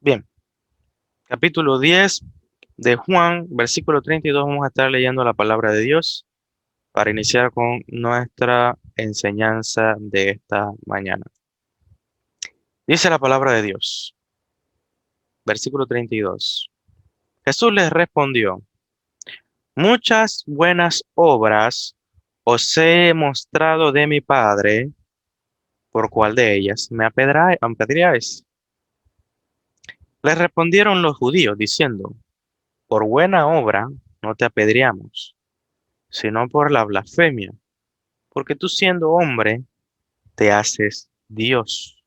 Bien, capítulo 10 de Juan, versículo 32, vamos a estar leyendo la palabra de Dios para iniciar con nuestra enseñanza de esta mañana. Dice la palabra de Dios, versículo 32. Jesús les respondió, muchas buenas obras os he mostrado de mi Padre, ¿por cuál de ellas me apedreáis? Les respondieron los judíos diciendo, por buena obra no te apedreamos, sino por la blasfemia, porque tú siendo hombre te haces Dios.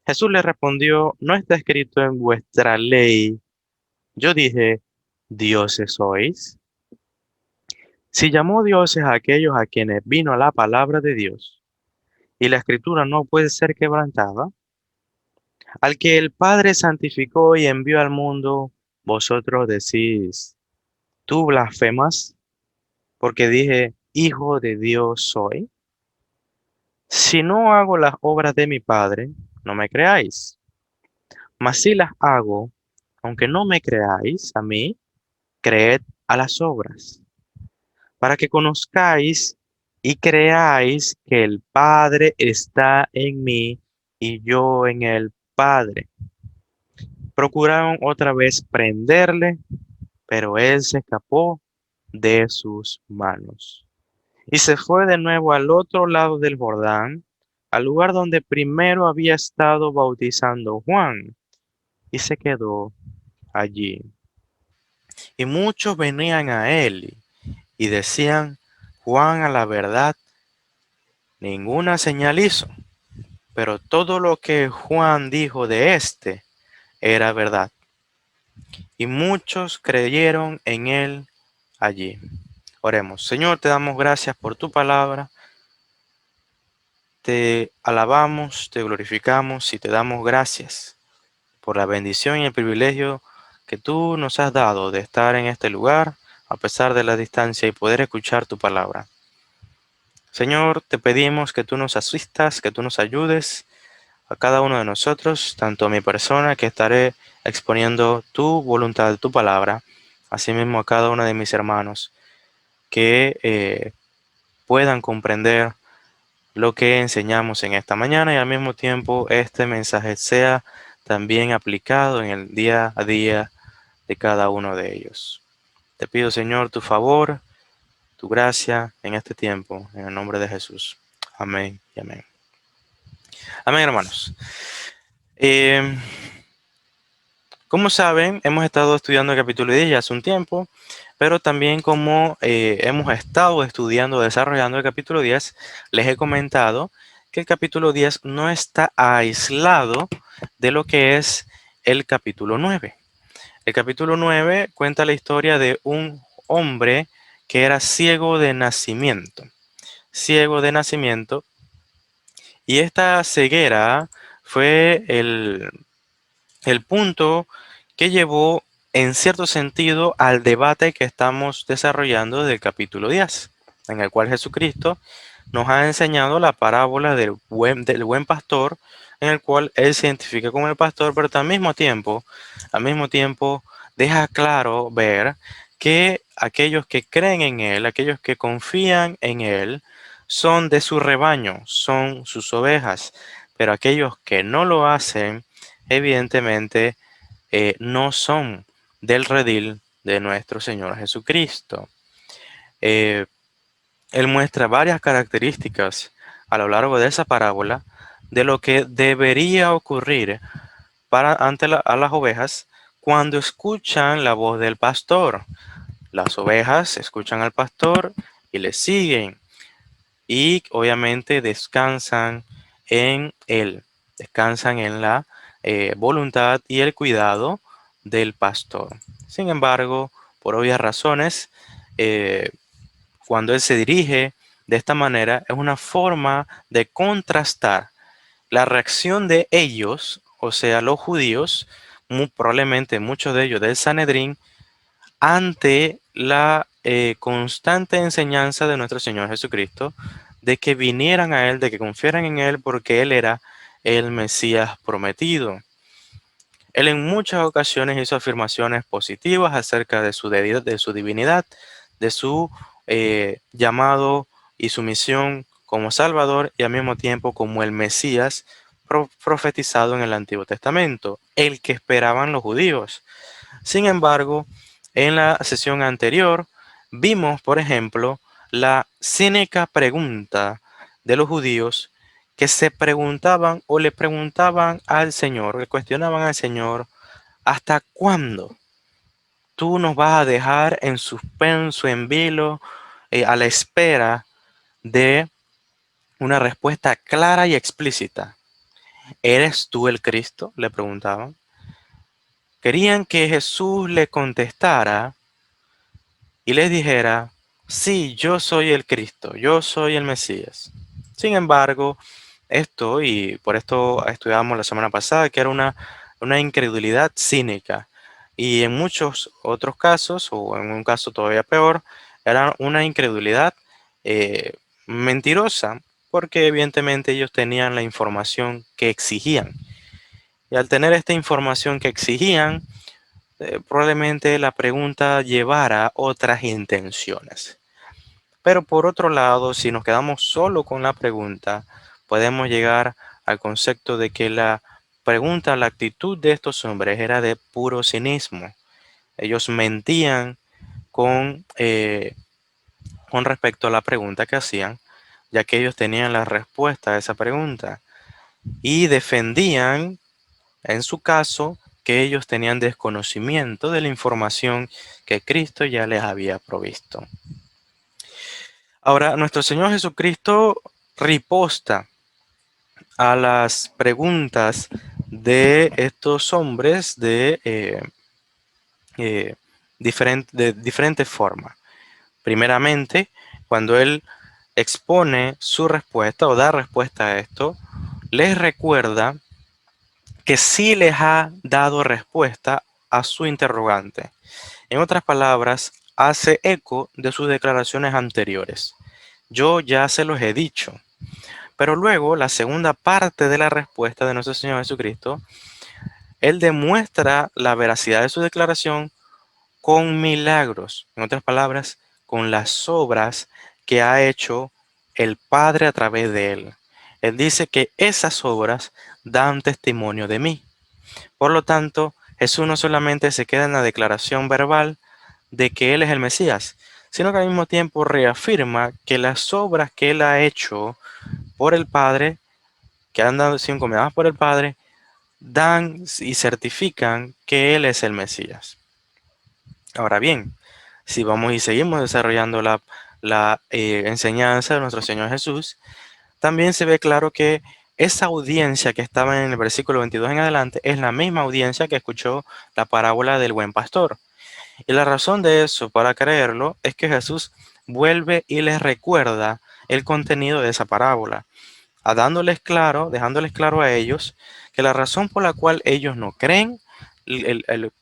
Jesús le respondió, ¿no está escrito en vuestra ley? Yo dije, dioses sois. Si llamó dioses a aquellos a quienes vino la palabra de Dios, y la escritura no puede ser quebrantada, al que el Padre santificó y envió al mundo, vosotros decís, tú blasfemas, porque dije, hijo de Dios soy. Si no hago las obras de mi Padre, no me creáis. Mas si las hago, aunque no me creáis a mí, creed a las obras, para que conozcáis y creáis que el Padre está en mí y yo en el Padre. Procuraron otra vez prenderle, pero él se escapó de sus manos. Y se fue de nuevo al otro lado del Jordán, al lugar donde primero había estado bautizando Juan, y se quedó allí. Y muchos venían a él y decían, Juan a la verdad ninguna señal hizo, pero todo lo que Juan dijo de éste era verdad. Y muchos creyeron en él allí. Oremos. Señor, te damos gracias por tu palabra. Te alabamos, te glorificamos y te damos gracias por la bendición y el privilegio que tú nos has dado de estar en este lugar a pesar de la distancia y poder escuchar tu palabra. Señor, te pedimos que tú nos asistas, que tú nos ayudes a cada uno de nosotros, tanto a mi persona que estaré exponiendo tu voluntad, tu palabra, asimismo a cada uno de mis hermanos, que puedan comprender lo que enseñamos en esta mañana y al mismo tiempo este mensaje sea también aplicado en el día a día de cada uno de ellos. Te pido, Señor, tu favor, tu gracia en este tiempo, en el nombre de Jesús. Amén y amén. Amén, hermanos. Eh, como saben, hemos estado estudiando el capítulo 10 ya hace un tiempo, pero también como hemos estado estudiando, desarrollando el capítulo 10, les he comentado que el capítulo 10 no está aislado de lo que es el capítulo 9. El capítulo 9 cuenta la historia de un hombre que era ciego de nacimiento. Ciego de nacimiento. Y esta ceguera fue el punto que llevó en cierto sentido al debate que estamos desarrollando del capítulo 10, en el cual Jesucristo nos ha enseñado la parábola del buen pastor, en el cual él se identifica como el pastor, pero al mismo tiempo deja claro ver que aquellos que creen en él, aquellos que confían en él, son de su rebaño, son sus ovejas, pero aquellos que no lo hacen, evidentemente, no son del redil de nuestro Señor Jesucristo. Eh, Él muestra varias características a lo largo de esa parábola de lo que debería ocurrir a las ovejas cuando escuchan la voz del pastor. Las ovejas escuchan al pastor y le siguen y obviamente descansan en él, descansan en la voluntad y el cuidado del pastor. Sin embargo, por obvias razones, eh, cuando él se dirige de esta manera, es una forma de contrastar la reacción de ellos, o sea, los judíos, muy probablemente muchos de ellos del Sanedrín, ante la constante enseñanza de nuestro Señor Jesucristo, de que vinieran a Él, de que confiaran en Él, porque Él era el Mesías prometido. Él en muchas ocasiones hizo afirmaciones positivas acerca de de su divinidad, de su llamado y su misión como Salvador y al mismo tiempo como el Mesías profetizado en el Antiguo Testamento, el que esperaban los judíos. Sin embargo, en la sesión anterior vimos, por ejemplo, la cínica pregunta de los judíos que se preguntaban o le preguntaban al Señor, le cuestionaban al Señor: ¿hasta cuándo tú nos vas a dejar en suspenso, en vilo, a la espera de una respuesta clara y explícita? ¿Eres tú el Cristo?, le preguntaban. Querían que Jesús le contestara y les dijera: sí, yo soy el Cristo, yo soy el Mesías. Sin embargo, esto, y por esto estudiamos la semana pasada, que era una incredulidad cínica. Y en muchos otros casos, o en un caso todavía peor, era una incredulidad eh, mentirosa, porque evidentemente ellos tenían la información que exigían. Y al tener esta información que exigían, probablemente la pregunta llevara otras intenciones. Pero por otro lado, si nos quedamos solo con la pregunta, podemos llegar al concepto de que la pregunta, la actitud de estos hombres era de puro cinismo. Ellos mentían con respecto a la pregunta que hacían, ya que ellos tenían la respuesta a esa pregunta y defendían, en su caso, que ellos tenían desconocimiento de la información que Cristo ya les había provisto. Ahora, nuestro Señor Jesucristo riposta a las preguntas de estos hombres eh, de diferente forma. Primeramente, cuando Él expone su respuesta o da respuesta a esto, les recuerda que sí les ha dado respuesta a su interrogante. En otras palabras, hace eco de sus declaraciones anteriores. Yo ya se los he dicho. Pero luego, la segunda parte de la respuesta de nuestro Señor Jesucristo, Él demuestra la veracidad de su declaración con milagros. En otras palabras, con las obras que ha hecho el Padre a través de Él. Él dice que esas obras dan testimonio de mí. Por lo tanto, Jesús no solamente se queda en la declaración verbal de que Él es el Mesías, sino que al mismo tiempo reafirma que las obras que Él ha hecho por el Padre, que han sido encomendadas por el Padre, dan y certifican que Él es el Mesías. Ahora bien, si vamos y seguimos desarrollando la enseñanza de nuestro Señor Jesús, también se ve claro que esa audiencia que estaba en el versículo 22 en adelante es la misma audiencia que escuchó la parábola del buen pastor. Y la razón de eso, para creerlo, es que Jesús vuelve y les recuerda el contenido de esa parábola, dejándoles claro a ellos que la razón por la cual ellos no creen, el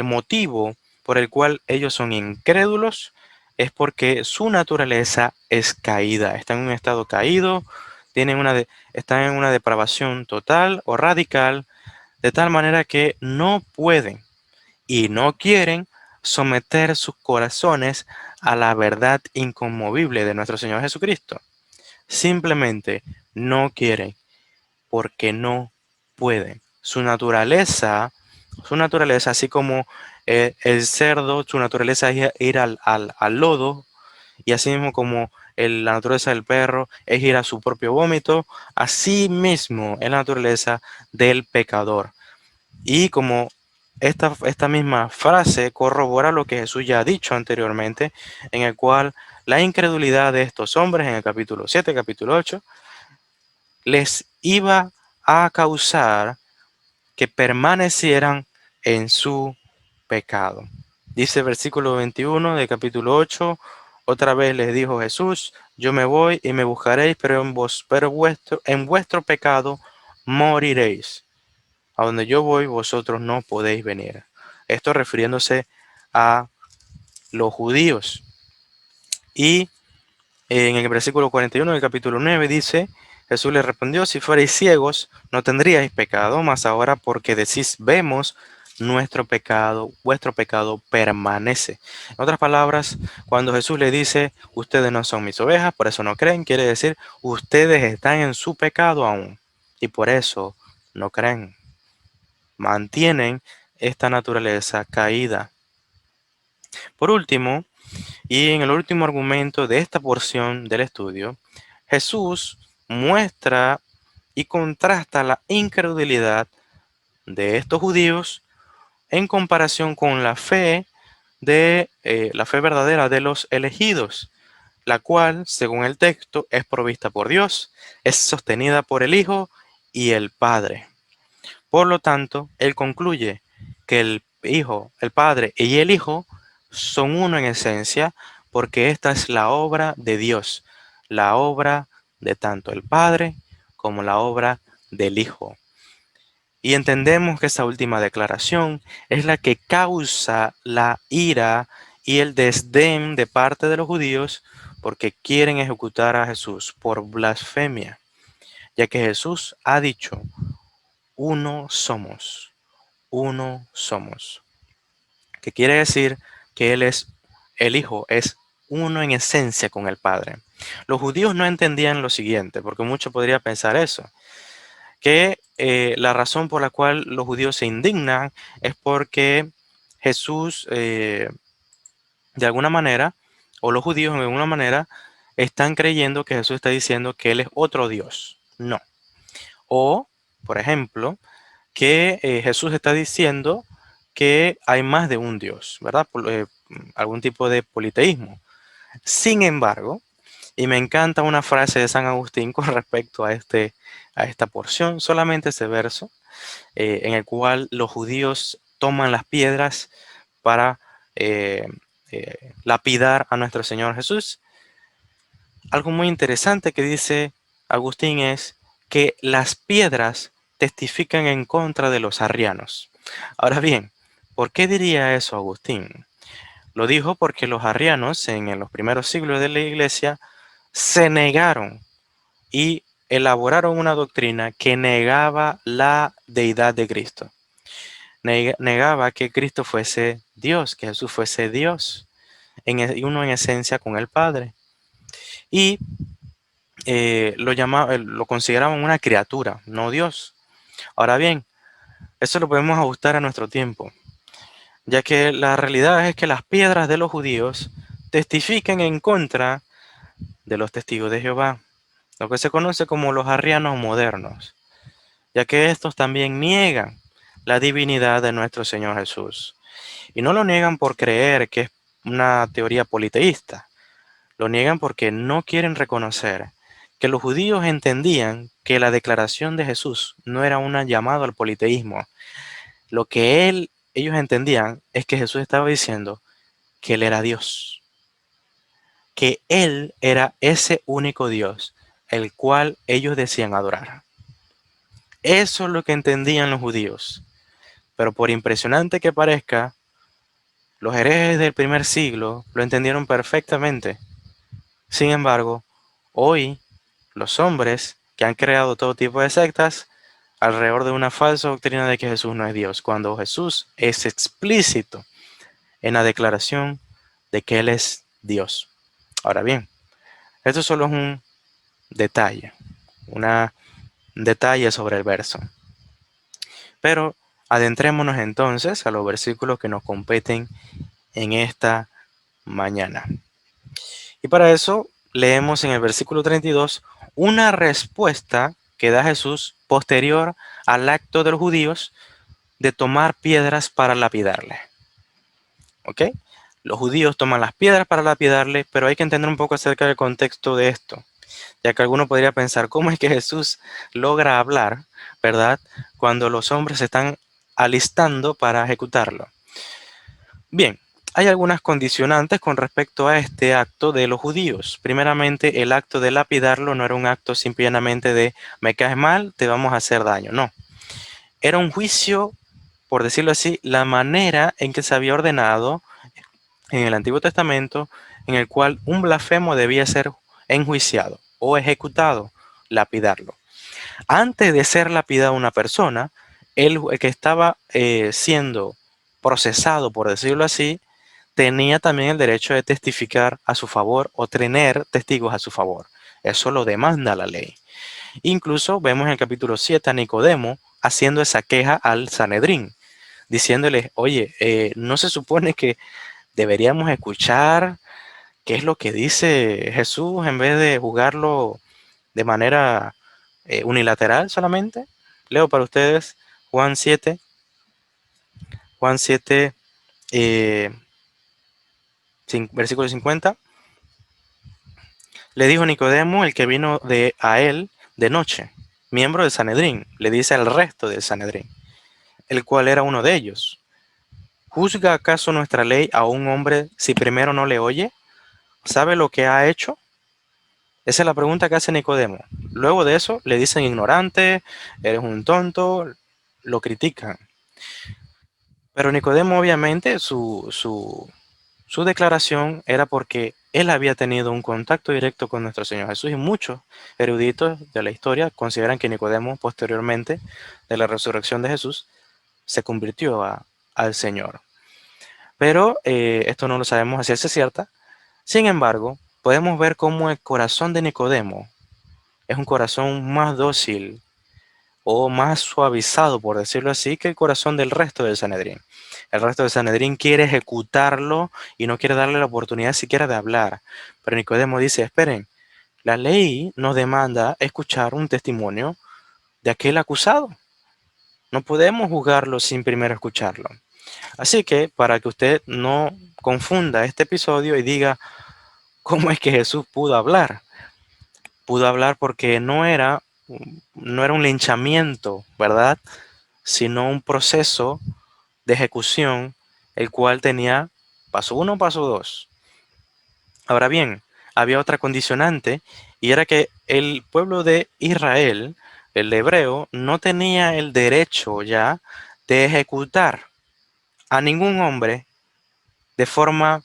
motivo por el cual ellos son incrédulos, es porque su naturaleza es caída, están en un estado caído, están en una depravación total o radical, de tal manera que no pueden y no quieren someter sus corazones a la verdad inconmovible de nuestro Señor Jesucristo. Simplemente no quieren porque no pueden. Su naturaleza, así como el cerdo, su naturaleza es ir al lodo, y así mismo como la naturaleza del perro es ir a su propio vómito, así mismo es la naturaleza del pecador. Y como esta misma frase corrobora lo que Jesús ya ha dicho anteriormente, en el cual la incredulidad de estos hombres en el capítulo 7, capítulo 8, les iba a causar que permanecieran en su pecado. Dice el versículo 21 del capítulo 8, otra vez les dijo Jesús: yo me voy y me buscaréis, pero en vuestro pecado moriréis. A donde yo voy, vosotros no podéis venir. Esto refiriéndose a los judíos. Y en el versículo 41 del capítulo 9 dice Jesús le respondió, si fuerais ciegos, no tendríais pecado, mas ahora porque decís, vemos, vuestro pecado permanece. En otras palabras, cuando Jesús le dice, ustedes no son mis ovejas, por eso no creen, quiere decir, ustedes están en su pecado aún, y por eso no creen. Mantienen esta naturaleza caída. Por último, y en el último argumento de esta porción del estudio, Jesús muestra y contrasta la incredulidad de estos judíos en comparación con la fe verdadera de los elegidos, la cual, según el texto, es provista por Dios, es sostenida por el Hijo y el Padre. Por lo tanto, él concluye que el Hijo, el Padre y el Hijo son uno en esencia, porque esta es la obra de Dios, la obra de tanto el Padre como la obra del Hijo. Y entendemos que esa última declaración es la que causa la ira y el desdén de parte de los judíos porque quieren ejecutar a Jesús por blasfemia, ya que Jesús ha dicho, uno somos, uno somos, que quiere decir que Él es el Hijo, es uno en esencia con el Padre. Los judíos no entendían lo siguiente, porque muchos podrían pensar eso, que la razón por la cual los judíos se indignan es porque Jesús, de alguna manera, o los judíos de alguna manera, están creyendo que Jesús está diciendo que Él es otro Dios. No. O, por ejemplo, que Jesús está diciendo que hay más de un Dios, ¿verdad? Algún tipo de politeísmo. Sin embargo, y me encanta una frase de San Agustín con respecto a esta porción, solamente ese verso, en el cual los judíos toman las piedras para eh, lapidar a nuestro Señor Jesús. Algo muy interesante que dice Agustín es que las piedras testifican en contra de los arrianos. Ahora bien, ¿por qué diría eso Agustín? Lo dijo porque los arrianos en los primeros siglos de la iglesia se negaron y elaboraron una doctrina que negaba la deidad de Cristo. Negaba que Cristo fuese Dios, que Jesús fuese Dios, uno en esencia con el Padre. Y lo consideraban una criatura, no Dios. Ahora bien, eso lo podemos ajustar a nuestro tiempo, ya que la realidad es que las piedras de los judíos testifican en contra de los testigos de Jehová, lo que se conoce como los arrianos modernos, ya que estos también niegan la divinidad de nuestro Señor Jesús. Y no lo niegan por creer que es una teoría politeísta, lo niegan porque no quieren reconocer que los judíos entendían que la declaración de Jesús no era un llamado al politeísmo. Lo que ellos entendían es que Jesús estaba diciendo que Él era Dios, que Él era ese único Dios, el cual ellos decían adorar. Eso es lo que entendían los judíos. Pero por impresionante que parezca, los herejes del primer siglo lo entendieron perfectamente. Sin embargo, hoy los hombres que han creado todo tipo de sectas alrededor de una falsa doctrina de que Jesús no es Dios, cuando Jesús es explícito en la declaración de que Él es Dios. Ahora bien, esto solo es un detalle, un detalle sobre el verso. Pero adentrémonos entonces a los versículos que nos competen en esta mañana. Y para eso leemos en el versículo 32 una respuesta que da Jesús posterior al acto de los judíos de tomar piedras para lapidarle. ¿Ok? Los judíos toman las piedras para lapidarle, pero hay que entender un poco acerca del contexto de esto, ya que alguno podría pensar, ¿cómo es que Jesús logra hablar, verdad, cuando los hombres se están alistando para ejecutarlo? Bien, hay algunas condicionantes con respecto a este acto de los judíos. Primeramente, el acto de lapidarlo no era un acto simplemente de me caes mal, te vamos a hacer daño. No, era un juicio, por decirlo así, la manera en que se había ordenado en el Antiguo Testamento, en el cual un blasfemo debía ser enjuiciado o ejecutado, lapidarlo. Antes de ser lapidada una persona, el que estaba siendo procesado, por decirlo así, tenía también el derecho de testificar a su favor o tener testigos a su favor. Eso lo demanda la ley. Incluso vemos en el capítulo 7 a Nicodemo haciendo esa queja al Sanedrín, diciéndole, oye, ¿no se supone que deberíamos escuchar qué es lo que dice Jesús en vez de juzgarlo de manera unilateral solamente? Leo para ustedes Juan 7, Juan 7, versículo 50. Le dijo Nicodemo, el que vino a él de noche, miembro del Sanedrín, le dice al resto del Sanedrín, el cual era uno de ellos. ¿Juzga acaso nuestra ley a un hombre si primero no le oye? ¿Sabe lo que ha hecho? Esa es la pregunta que hace Nicodemo. Luego de eso le dicen ignorante, eres un tonto, lo critican. Pero Nicodemo obviamente su declaración era porque él había tenido un contacto directo con nuestro Señor Jesús y muchos eruditos de la historia consideran que Nicodemo posteriormente de la resurrección de Jesús se convirtió al Señor. Pero esto no lo sabemos a ciencia cierta. Sin embargo, podemos ver cómo el corazón de Nicodemo es un corazón más dócil o más suavizado, por decirlo así, que el corazón del resto del Sanedrín. El resto del Sanedrín quiere ejecutarlo y no quiere darle la oportunidad siquiera de hablar. Pero Nicodemo dice, esperen, la ley nos demanda escuchar un testimonio de aquel acusado. No podemos juzgarlo sin primero escucharlo. Así que para que usted no confunda este episodio y diga, ¿cómo es que Jesús pudo hablar? Pudo hablar porque no era un linchamiento, ¿verdad? Sino un proceso de ejecución, el cual tenía paso 1, paso 2. Ahora bien, había otra condicionante y era que el pueblo de Israel, el hebreo, no tenía el derecho ya de ejecutar a ningún hombre de forma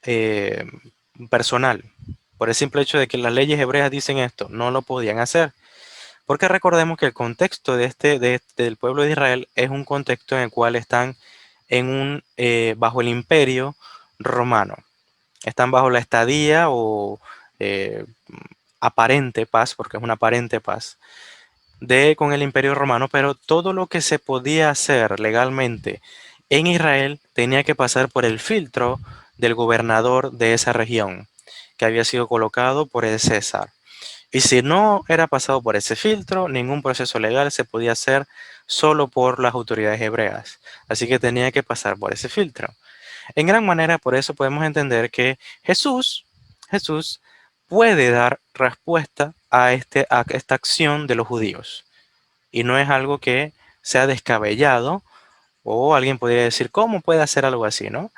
eh, personal. Por el simple hecho de que las leyes hebreas dicen esto, no lo podían hacer. Porque recordemos que el contexto del pueblo de Israel es un contexto en el cual están bajo el imperio romano. Están bajo la estadía o eh, aparente paz, porque es una aparente paz, con el imperio romano, pero todo lo que se podía hacer legalmente en Israel tenía que pasar por el filtro del gobernador de esa región, que había sido colocado por el César. Y si no era pasado por ese filtro, ningún proceso legal se podía hacer solo por las autoridades hebreas. Así que tenía que pasar por ese filtro. En gran manera, por eso podemos entender que Jesús puede dar respuesta a esta acción de los judíos. Y no es algo que sea descabellado o alguien podría decir, ¿cómo puede hacer algo así, no?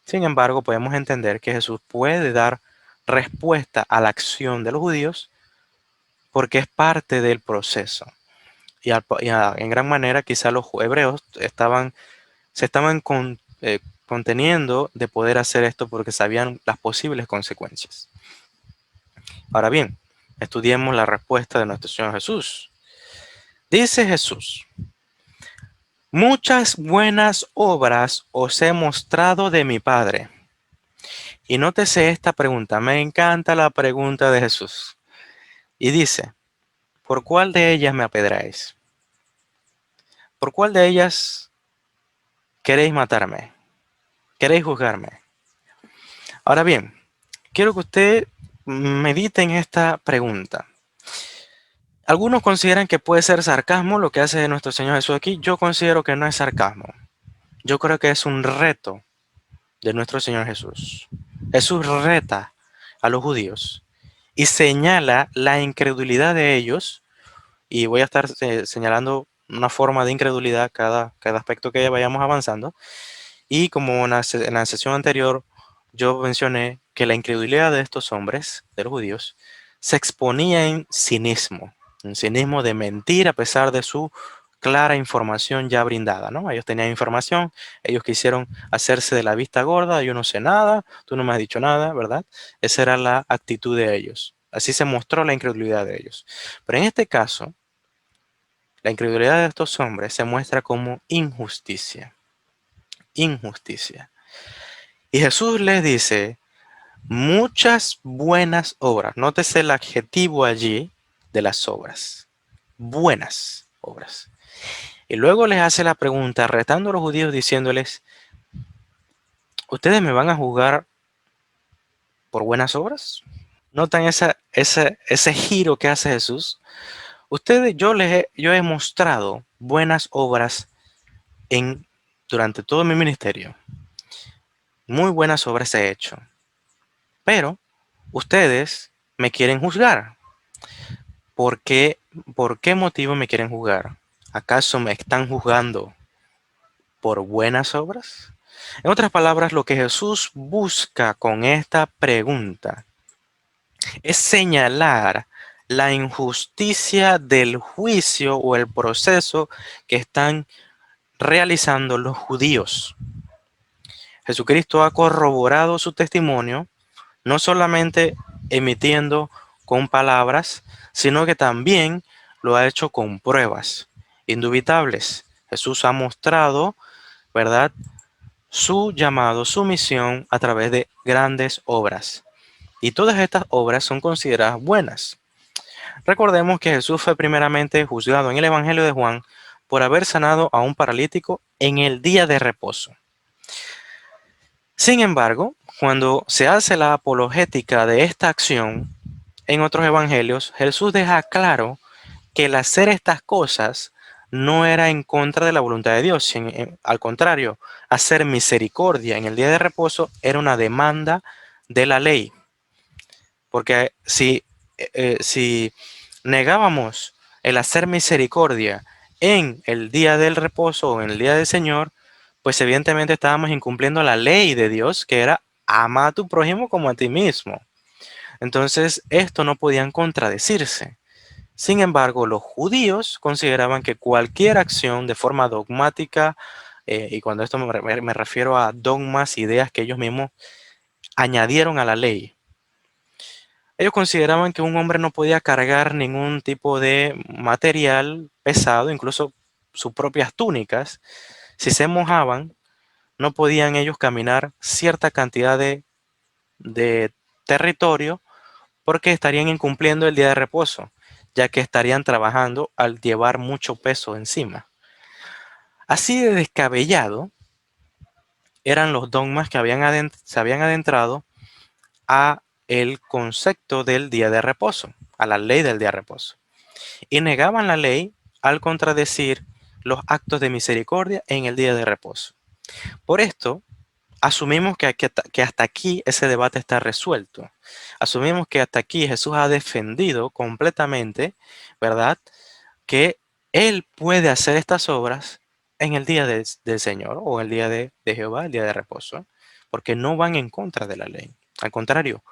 Sin embargo, podemos entender que Jesús puede dar respuesta a la acción de los judíos porque es parte del proceso. En gran manera, quizá los hebreos se estaban conteniendo de poder hacer esto porque sabían las posibles consecuencias. Ahora bien, estudiemos la respuesta de nuestro Señor Jesús. Dice Jesús, muchas buenas obras os he mostrado de mi Padre. Y nótese esta pregunta, me encanta la pregunta de Jesús. Y dice, ¿por cuál de ellas me apedráis? ¿Por cuál de ellas queréis matarme? ¿Queréis juzgarme? Ahora bien, quiero que usted medite en esta pregunta. Algunos consideran que puede ser sarcasmo lo que hace nuestro Señor Jesús aquí. Yo considero que no es sarcasmo. Yo creo que es un reto de nuestro Señor Jesús. Jesús reta a los judíos y señala la incredulidad de ellos. Y voy a estar señalando una forma de incredulidad cada aspecto que vayamos avanzando. Y como en la sesión anterior yo mencioné que la incredulidad de estos hombres, de los judíos, se exponía en cinismo, un cinismo de mentir a pesar de su clara información ya brindada, ¿no? Ellos tenían información, ellos quisieron hacerse de la vista gorda, yo no sé nada, tú no me has dicho nada, ¿verdad? Esa era la actitud de ellos. Así se mostró la incredulidad de ellos. Pero en este caso, la incredulidad de estos hombres se muestra como injusticia. Injusticia. Y Jesús les dice, muchas buenas obras. Nótese el adjetivo allí de las obras. Buenas obras. Y luego les hace la pregunta, retando a los judíos, diciéndoles, ¿ustedes me van a juzgar por buenas obras? ¿Notan ese giro que hace Jesús? Yo he mostrado buenas obras en, durante todo mi ministerio. Muy buenas obras he hecho. Pero ustedes me quieren juzgar. ¿Por qué, por qué motivo me quieren juzgar? ¿Acaso me están juzgando por buenas obras? En otras palabras, lo que Jesús busca con esta pregunta es señalar la injusticia del juicio o el proceso que están realizando los judíos. Jesucristo ha corroborado su testimonio, no solamente emitiendo con palabras, sino que también lo ha hecho con pruebas indubitables. Jesús ha mostrado, ¿verdad?, su llamado, su misión a través de grandes obras. Y todas estas obras son consideradas buenas. Recordemos que Jesús fue primeramente juzgado en el Evangelio de Juan por haber sanado a un paralítico en el día de reposo. Sin embargo, cuando se hace la apologética de esta acción en otros evangelios, Jesús deja claro que el hacer estas cosas no era en contra de la voluntad de Dios, al contrario, hacer misericordia en el día de reposo era una demanda de la ley. Porque si negábamos el hacer misericordia en el día del reposo o en el día del Señor, pues evidentemente estábamos incumpliendo la ley de Dios, que era ama a tu prójimo como a ti mismo. Entonces, esto no podían contradecirse. Sin embargo, los judíos consideraban que cualquier acción de forma dogmática, y cuando esto me refiero a dogmas, ideas que ellos mismos añadieron a la ley, ellos consideraban que un hombre no podía cargar ningún tipo de material pesado, incluso sus propias túnicas. Si se mojaban, no podían ellos caminar cierta cantidad de territorio porque estarían incumpliendo el día de reposo, ya que estarían trabajando al llevar mucho peso encima. Así de descabellado eran los dogmas que se habían adentrado a el concepto del día de reposo, a la ley del día de reposo. Y negaban la ley al contradecir los actos de misericordia en el día de reposo. Por esto, asumimos que hasta aquí ese debate está resuelto. Asumimos que hasta aquí Jesús ha defendido completamente, ¿verdad?, que Él puede hacer estas obras en el día del Señor o el día de Jehová, el día de reposo, porque no van en contra de la ley. Al contrario,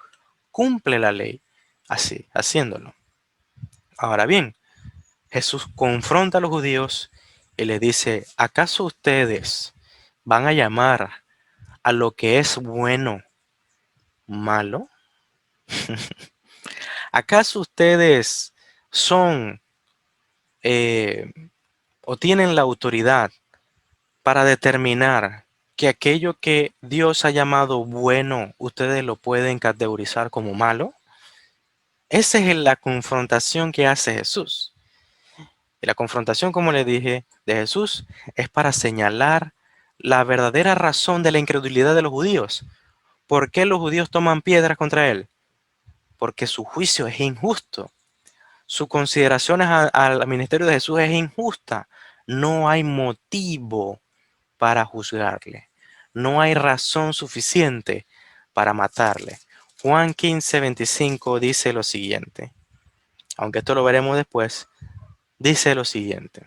cumple la ley así, haciéndolo. Ahora bien, Jesús confronta a los judíos y les dice, ¿acaso ustedes van a llamar a lo que es bueno malo? ¿Acaso ustedes son eh, o tienen la autoridad para determinar que aquello que Dios ha llamado bueno, ustedes lo pueden categorizar como malo? Esa es la confrontación que hace Jesús. Y la confrontación, como le dije, de Jesús es para señalar la verdadera razón de la incredulidad de los judíos. ¿Por qué los judíos toman piedras contra él? Porque su juicio es injusto. Su consideración al ministerio de Jesús es injusta. No hay motivo para juzgarle. No hay razón suficiente para matarle. Juan 15:25 dice lo siguiente. Aunque esto lo veremos después, dice lo siguiente.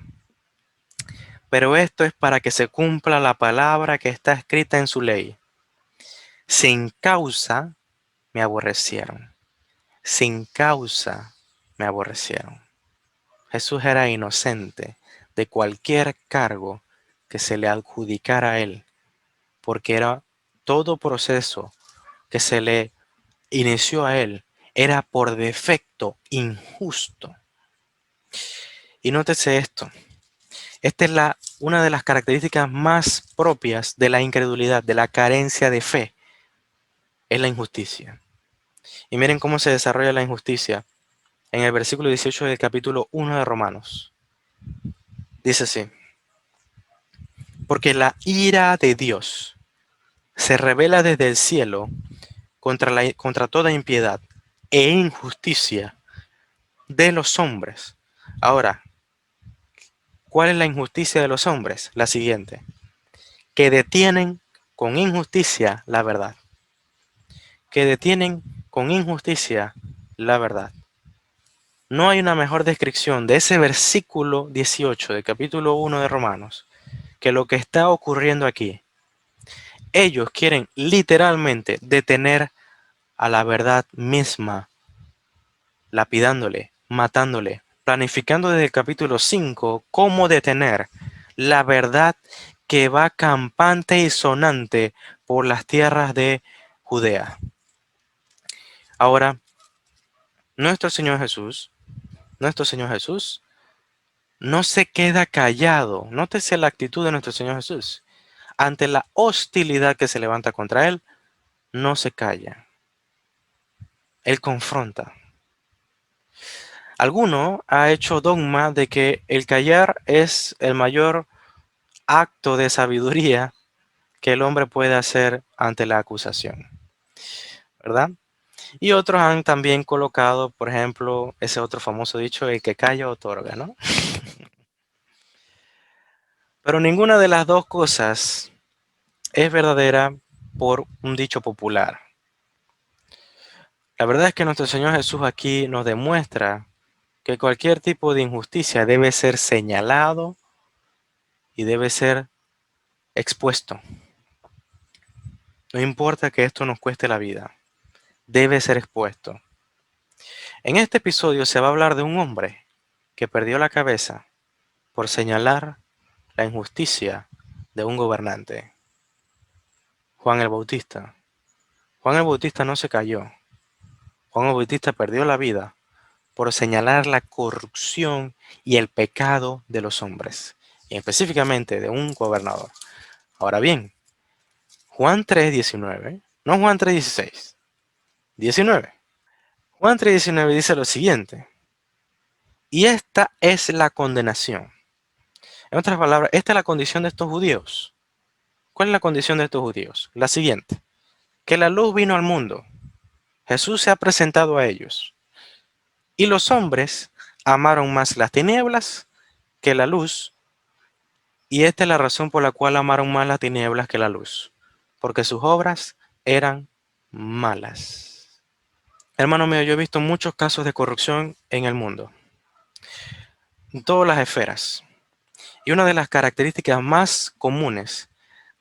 Pero esto es para que se cumpla la palabra que está escrita en su ley. Sin causa me aborrecieron. Sin causa me aborrecieron. Jesús era inocente de cualquier cargo que se le adjudicara a él, porque era todo proceso que se le inició a él, era por defecto injusto. Y nótese esto. Esta es una de las características más propias de la incredulidad, de la carencia de fe, es la injusticia. Y miren cómo se desarrolla la injusticia en el versículo 18 del capítulo 1 de Romanos. Dice así: porque la ira de Dios se revela desde el cielo contra toda impiedad e injusticia de los hombres. Ahora, ¿cuál es la injusticia de los hombres? La siguiente: que detienen con injusticia la verdad. Que detienen con injusticia la verdad. No hay una mejor descripción de ese versículo 18 del capítulo 1 de Romanos que lo que está ocurriendo aquí. Ellos quieren literalmente detener a la verdad misma, lapidándole, matándole, planificando desde el capítulo 5 cómo detener la verdad que va campante y sonante por las tierras de Judea. Ahora, nuestro Señor Jesús no se queda callado. Nótese la actitud de nuestro Señor Jesús. Ante la hostilidad que se levanta contra él, no se calla. Él confronta. Alguno ha hecho dogma de que el callar es el mayor acto de sabiduría que el hombre puede hacer ante la acusación, ¿verdad? Y otros han también colocado, por ejemplo, ese otro famoso dicho: el que calla otorga, ¿no? Pero ninguna de las dos cosas es verdadera por un dicho popular. La verdad es que nuestro Señor Jesús aquí nos demuestra que cualquier tipo de injusticia debe ser señalado y debe ser expuesto. No importa que esto nos cueste la vida, debe ser expuesto. En este episodio se va a hablar de un hombre que perdió la cabeza por señalar la injusticia de un gobernante, Juan el Bautista. Juan el Bautista no se cayó. Juan el Bautista perdió la vida por señalar la corrupción y el pecado de los hombres, y específicamente de un gobernador. Ahora bien, Juan 3:19, no Juan 3:16, 19. Juan 3:19 dice lo siguiente: y esta es la condenación. En otras palabras, esta es la condición de estos judíos. ¿Cuál es la condición de estos judíos? La siguiente: que la luz vino al mundo. Jesús se ha presentado a ellos. Y los hombres amaron más las tinieblas que la luz. Y esta es la razón por la cual amaron más las tinieblas que la luz, porque sus obras eran malas. Hermano mío, yo he visto muchos casos de corrupción en el mundo, en todas las esferas. Y una de las características más comunes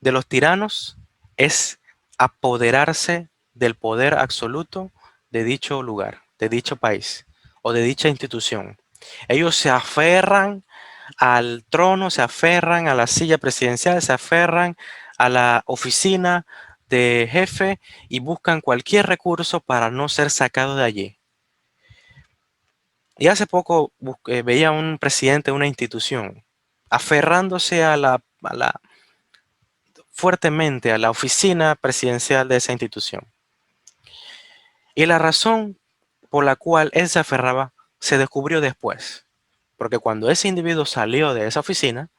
de los tiranos es apoderarse del poder absoluto de dicho lugar, de dicho país o de dicha institución. Ellos se aferran al trono, se aferran a la silla presidencial, se aferran a la oficina de jefe y buscan cualquier recurso para no ser sacados de allí. Y hace poco veía a un presidente de una institución aferrándose fuertemente a la oficina presidencial de esa institución. Y la razón por la cual él se aferraba se descubrió después. Porque cuando ese individuo salió de esa oficina,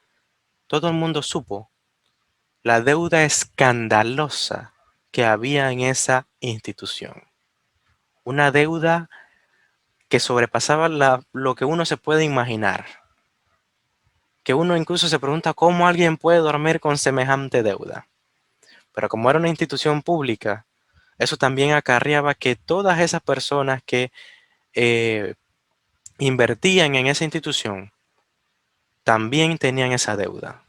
todo el mundo supo la deuda escandalosa que había en esa institución. Una deuda que sobrepasaba lo que uno se puede imaginar. Que uno incluso se pregunta cómo alguien puede dormir con semejante deuda. Pero como era una institución pública, eso también acarreaba que todas esas personas que eh, invertían en esa institución también tenían esa deuda.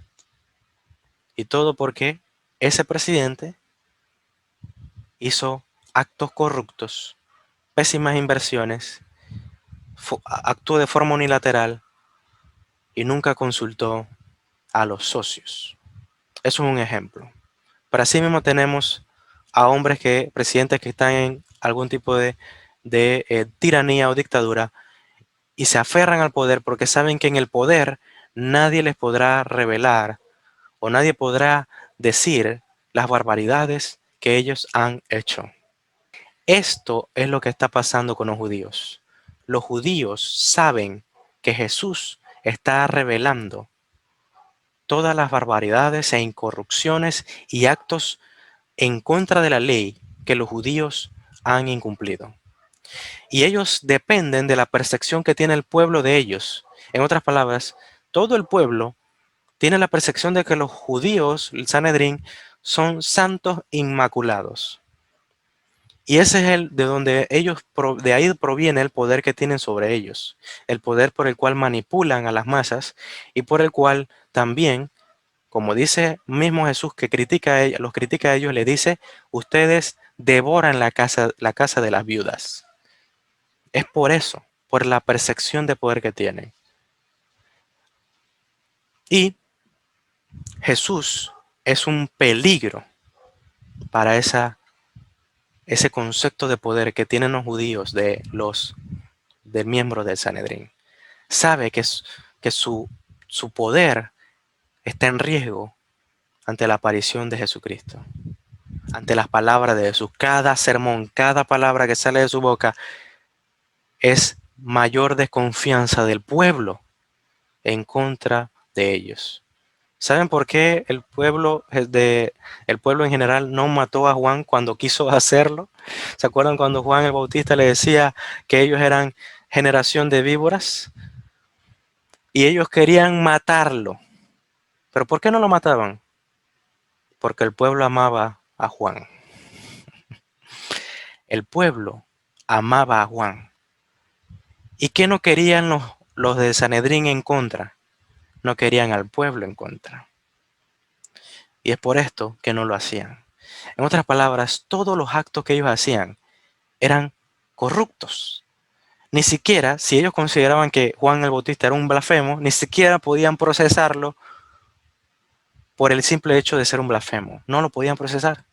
Y todo porque ese presidente hizo actos corruptos, pésimas inversiones, actuó de forma unilateral y nunca consultó a los socios. Eso es un ejemplo. Pero así mismo tenemos a presidentes que están en algún tipo de de tiranía o dictadura y se aferran al poder porque saben que en el poder nadie les podrá revelar o nadie podrá decir las barbaridades que ellos han hecho. Esto es lo que está pasando con los judíos. Los judíos saben que Jesús está revelando todas las barbaridades e incorrupciones y actos en contra de la ley que los judíos han incumplido. Y ellos dependen de la percepción que tiene el pueblo de ellos. En otras palabras, todo el pueblo tiene la percepción de que los judíos, el Sanedrín, son santos inmaculados. Y ese es el de donde ellos, de ahí proviene el poder que tienen sobre ellos, el poder por el cual manipulan a las masas y por el cual también, como dice mismo Jesús que critica a ellos, los critica a ellos, le dice, ustedes devoran la casa de las viudas. Es por eso, por la percepción de poder que tienen. Y Jesús es un peligro para ese concepto de poder que tienen los judíos de miembros del Sanedrín. Sabe que su poder está en riesgo ante la aparición de Jesucristo, ante las palabras de Jesús. Cada sermón, cada palabra que sale de su boca es mayor desconfianza del pueblo en contra de ellos. ¿Saben por qué el pueblo en general no mató a Juan cuando quiso hacerlo? ¿Se acuerdan cuando Juan el Bautista le decía que ellos eran generación de víboras? Y ellos querían matarlo. ¿Pero por qué no lo mataban? Porque el pueblo amaba a Juan. El pueblo amaba a Juan. ¿Y qué no querían los de Sanedrín en contra? No querían al pueblo en contra. Y es por esto que no lo hacían. En otras palabras, todos los actos que ellos hacían eran corruptos. Ni siquiera, si ellos consideraban que Juan el Bautista era un blasfemo, ni siquiera podían procesarlo por el simple hecho de ser un blasfemo. No lo podían procesar.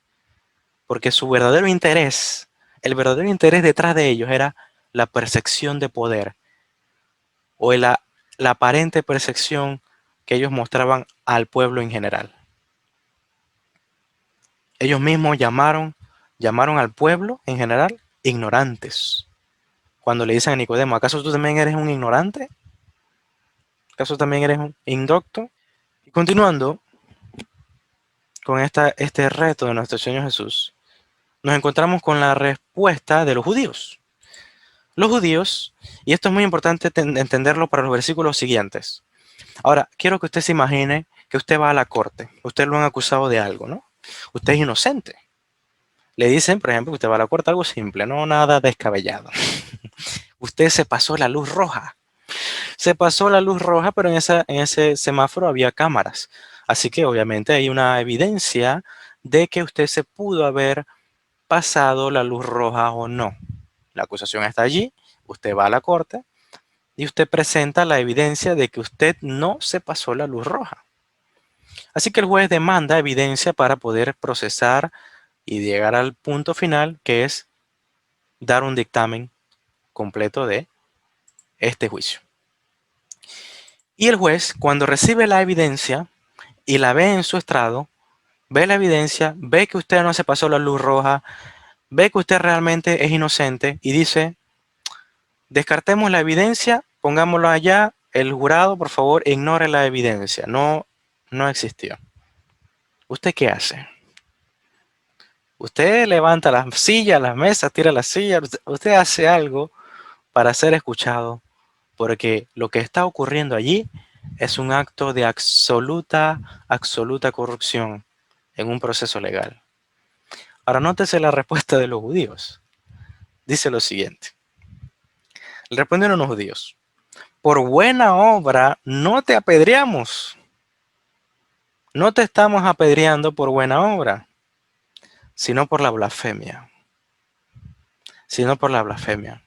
Porque su verdadero interés, el verdadero interés detrás de ellos era la percepción de poder o la aparente percepción que ellos mostraban al pueblo en general. Ellos mismos llamaron al pueblo en general ignorantes. Cuando le dicen a Nicodemo, ¿acaso tú también eres un ignorante? ¿Acaso también eres un indocto? Y continuando con este reto de nuestro Señor Jesús, nos encontramos con la respuesta de los judíos. Los judíos, y esto es muy importante entenderlo para los versículos siguientes. Ahora, quiero que usted se imagine que usted va a la corte. Usted lo han acusado de algo, ¿no? Usted es inocente. Le dicen, por ejemplo, que usted va a la corte, algo simple, no nada descabellado. Usted se pasó la luz roja. Se pasó la luz roja, pero en ese semáforo había cámaras. Así que obviamente hay una evidencia de que usted se pudo haber pasado la luz roja o no. La acusación está allí, usted va a la corte y usted presenta la evidencia de que usted no se pasó la luz roja. Así que el juez demanda evidencia para poder procesar y llegar al punto final, que es dar un dictamen completo de este juicio. Y el juez, cuando recibe la evidencia y la ve en su estrado, ve la evidencia, ve que usted no se pasó la luz roja, ve que usted realmente es inocente y dice, descartemos la evidencia, pongámoslo allá, el jurado, por favor, ignore la evidencia, no existió. ¿Usted qué hace? Usted levanta las sillas, las mesas, tira las sillas, usted hace algo para ser escuchado, porque lo que está ocurriendo allí es un acto de absoluta corrupción en un proceso legal. Ahora nótese la respuesta de los judíos. Dice lo siguiente. Le respondieron los judíos, por buena obra no te apedreamos. No te estamos apedreando por buena obra, sino por la blasfemia. Sino por la blasfemia.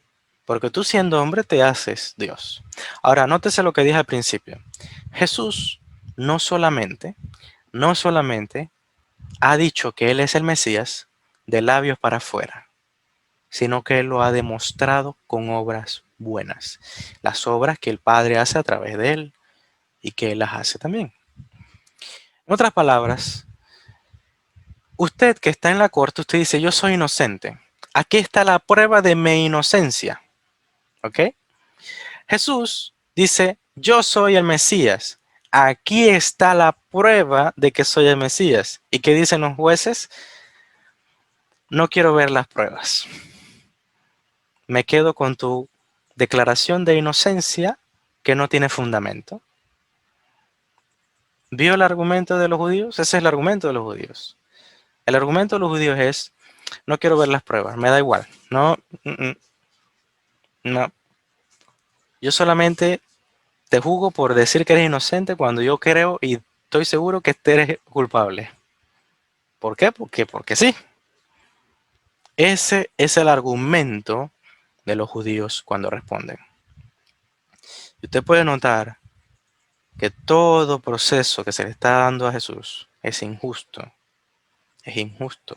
Porque tú siendo hombre te haces Dios. Ahora, nótese lo que dije al principio. Jesús no solamente ha dicho que Él es el Mesías de labios para afuera, sino que Él lo ha demostrado con obras buenas. Las obras que el Padre hace a través de Él y que Él las hace también. En otras palabras, usted que está en la corte, usted dice, yo soy inocente. Aquí está la prueba de mi inocencia. ¿Ok? Jesús dice, yo soy el Mesías. Aquí está la prueba de que soy el Mesías. ¿Y qué dicen los jueces? No quiero ver las pruebas. Me quedo con tu declaración de inocencia que no tiene fundamento. ¿Vio el argumento de los judíos? Ese es el argumento de los judíos. El argumento de los judíos es, no quiero ver las pruebas, me da igual. No, no. Yo solamente te juzgo por decir que eres inocente cuando yo creo y estoy seguro que eres culpable. ¿Por qué? Porque sí. Ese es el argumento de los judíos cuando responden. Y usted puede notar que todo proceso que se le está dando a Jesús es injusto. Es injusto.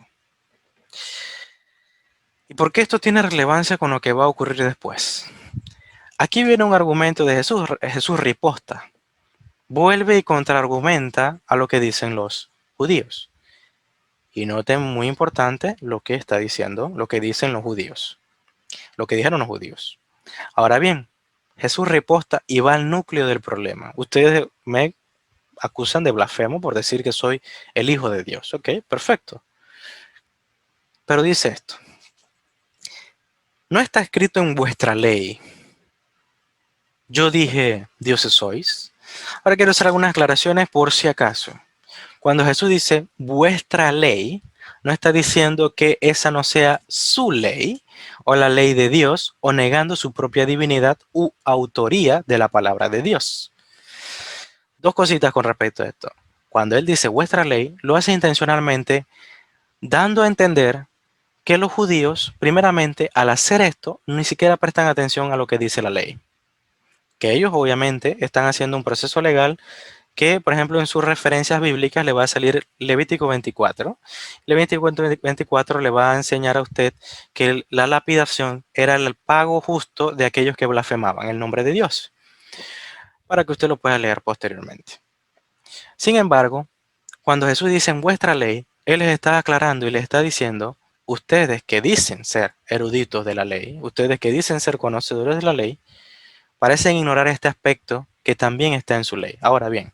¿Y por qué esto tiene relevancia con lo que va a ocurrir después? Aquí viene un argumento de Jesús. Jesús riposta. Vuelve y contraargumenta a lo que dicen los judíos. Y noten muy importante lo que está diciendo, lo que dicen los judíos. Lo que dijeron los judíos. Ahora bien, Jesús riposta y va al núcleo del problema. Ustedes me acusan de blasfemo por decir que soy el Hijo de Dios. Ok, perfecto. Pero dice esto. No está escrito en vuestra ley. Yo dije, dioses sois. Ahora quiero hacer algunas aclaraciones por si acaso. Cuando Jesús dice vuestra ley, no está diciendo que esa no sea su ley o la ley de Dios o negando su propia divinidad u autoría de la palabra de Dios. Dos cositas con respecto a esto. Cuando él dice vuestra ley, lo hace intencionalmente dando a entender que los judíos, primeramente, al hacer esto, ni siquiera prestan atención a lo que dice la ley. Que ellos obviamente están haciendo un proceso legal que, por ejemplo, en sus referencias bíblicas le va a salir Levítico 24. Levítico 24 le va a enseñar a usted que la lapidación era el pago justo de aquellos que blasfemaban el nombre de Dios, para que usted lo pueda leer posteriormente. Sin embargo, cuando Jesús dice en vuestra ley, Él les está aclarando y les está diciendo, ustedes que dicen ser eruditos de la ley, ustedes que dicen ser conocedores de la ley, parecen ignorar este aspecto que también está en su ley. Ahora bien,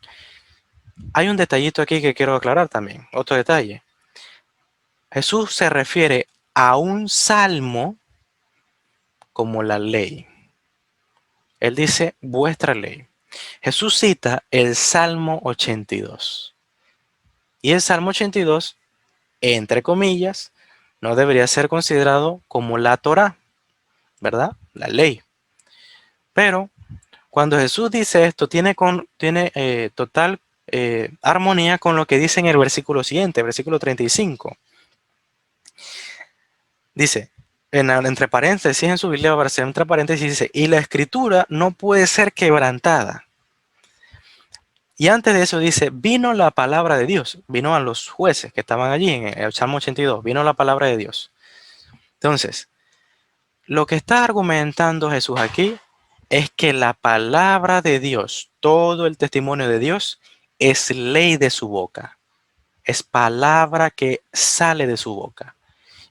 hay un detallito aquí que quiero aclarar también, otro detalle. Jesús se refiere a un salmo como la ley. Él dice vuestra ley. Jesús cita el Salmo 82. Y el Salmo 82, entre comillas, no debería ser considerado como la Torá, ¿verdad? La ley. Pero cuando Jesús dice esto, tiene total armonía con lo que dice en el versículo siguiente, versículo 35. Dice, entre paréntesis, en su Biblia va a aparecer entre paréntesis, dice, y la escritura no puede ser quebrantada. Y antes de eso dice, vino la palabra de Dios, vino a los jueces que estaban allí en el Salmo 82, vino la palabra de Dios. Entonces, lo que está argumentando Jesús aquí es que la palabra de Dios, todo el testimonio de Dios, es ley de su boca. Es palabra que sale de su boca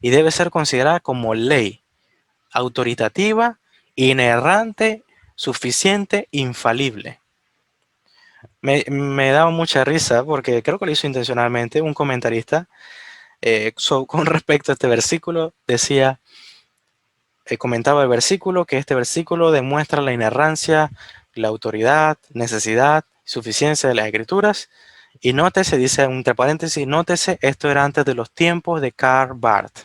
y debe ser considerada como ley autoritativa, inerrante, suficiente, infalible. Me daba mucha risa porque creo que lo hizo intencionalmente un comentarista con respecto a este versículo. Decía, comentaba el versículo, que este versículo demuestra la inerrancia, la autoridad, necesidad, suficiencia de las escrituras. Y nótese, dice entre paréntesis, nótese, esto era antes de los tiempos de Karl Barth.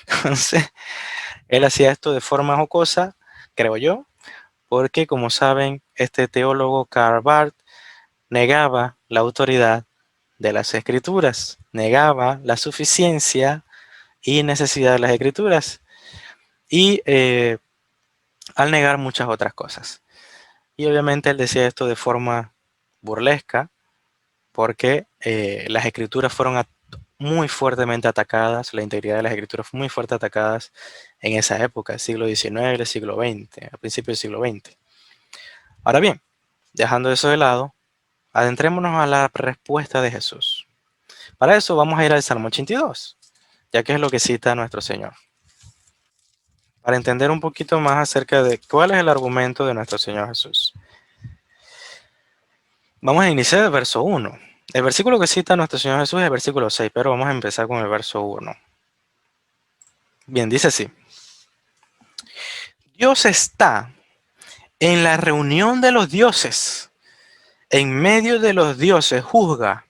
Entonces, él hacía esto de forma jocosa, creo yo, porque como saben, este teólogo Karl Barth negaba la autoridad de las escrituras, negaba la suficiencia y necesidad de las escrituras, y al negar muchas otras cosas. Y obviamente él decía esto de forma burlesca, porque las escrituras fueron muy fuertemente atacadas, la integridad de las escrituras fue muy fuerte atacadas en esa época, siglo XIX, siglo XX, a principios del siglo XX. Ahora bien, dejando eso de lado, adentrémonos a la respuesta de Jesús. Para eso vamos a ir al Salmo 82, ya que es lo que cita nuestro Señor. Para entender un poquito más acerca de cuál es el argumento de nuestro Señor Jesús. Vamos a iniciar el verso 1. El versículo que cita nuestro Señor Jesús es el versículo 6, pero vamos a empezar con el verso 1. Bien, dice así. Dios está en la reunión de los dioses. En medio de los dioses juzga.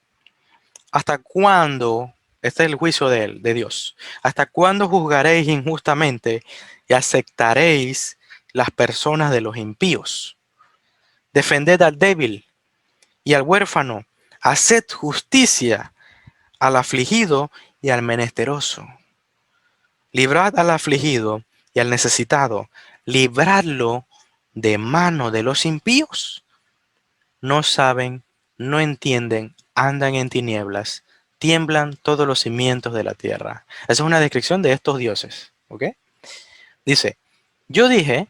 ¿Hasta cuándo? Este es el juicio de él, de Dios. ¿Hasta cuándo juzgaréis injustamente y aceptaréis las personas de los impíos? Defended al débil y al huérfano. Haced justicia al afligido y al menesteroso. Librad al afligido y al necesitado. Libradlo de mano de los impíos. No saben, no entienden, andan en tinieblas, tiemblan todos los cimientos de la tierra. Esa es una descripción de estos dioses, ¿ok? Dice, yo dije,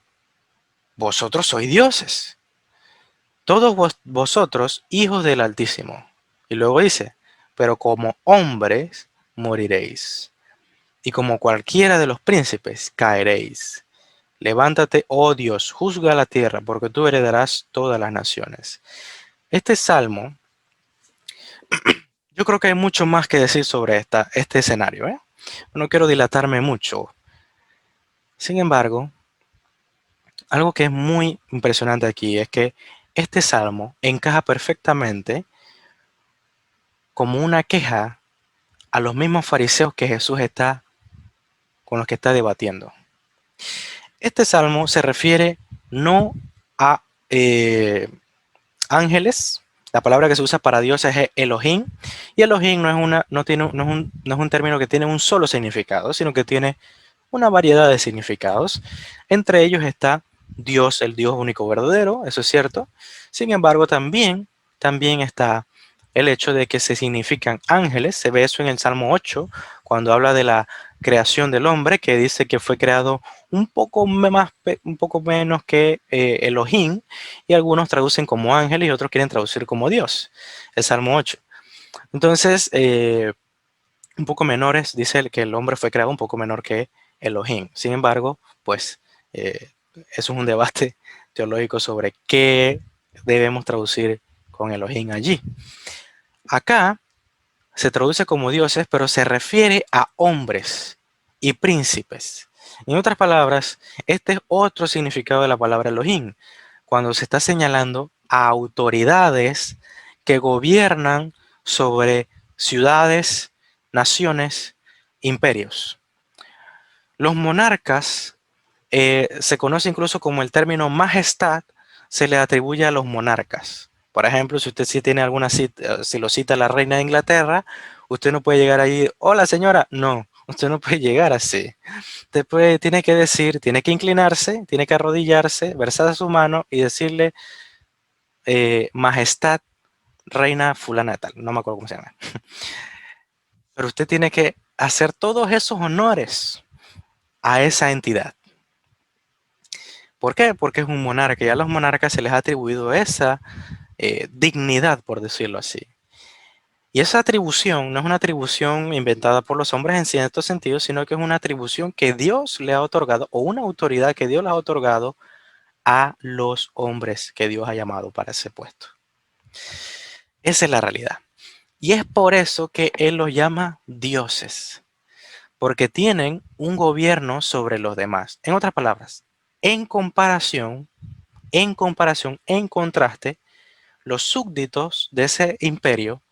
vosotros sois dioses, todos vosotros hijos del Altísimo. Y luego dice, pero como hombres moriréis, y como cualquiera de los príncipes caeréis. Levántate, oh Dios, juzga la tierra, porque tú heredarás todas las naciones. Este salmo, yo creo que hay mucho más que decir sobre este escenario, ¿eh? No quiero dilatarme mucho. Sin embargo, algo que es muy impresionante aquí es que este salmo encaja perfectamente como una queja a los mismos fariseos que Jesús está con los que está debatiendo. Este salmo se refiere no a ángeles. La palabra que se usa para Dios es Elohim, y Elohim no es un término que tiene un solo significado, sino que tiene una variedad de significados. Entre ellos está Dios, el Dios único verdadero, eso es cierto. Sin embargo, también está el hecho de que se significan ángeles. Se ve eso en el Salmo 8, cuando habla de la creación del hombre, que dice que fue creado un poco menos que Elohim, y algunos traducen como ángeles y otros quieren traducir como Dios. El Salmo 8. Entonces, un poco menores, dice que el hombre fue creado un poco menor que Elohim. Sin embargo, pues eso es un debate teológico sobre qué debemos traducir con Elohim allí. Acá se traduce como dioses, pero se refiere a hombres y príncipes. En otras palabras, este es otro significado de la palabra Elohim, cuando se está señalando a autoridades que gobiernan sobre ciudades, naciones, imperios. Los monarcas se conoce incluso como el término majestad, se le atribuye a los monarcas. Por ejemplo, si usted sí tiene alguna cita, si lo cita la reina de Inglaterra, usted no puede llegar ahí, hola señora, no, usted no puede llegar así. Usted tiene que decir, tiene que inclinarse, tiene que arrodillarse, versar su mano y decirle, majestad, reina fulana de tal, no me acuerdo cómo se llama. Pero usted tiene que hacer todos esos honores a esa entidad. ¿Por qué? Porque es un monarca y a los monarcas se les ha atribuido esa dignidad, por decirlo así. Y esa atribución no es una atribución inventada por los hombres en cierto sentido, sino que es una atribución que Dios le ha otorgado, o una autoridad que Dios le ha otorgado a los hombres que Dios ha llamado para ese puesto. Esa es la realidad. Y es por eso que Él los llama dioses, porque tienen un gobierno sobre los demás. En otras palabras, en comparación, en contraste, los súbditos de ese imperio,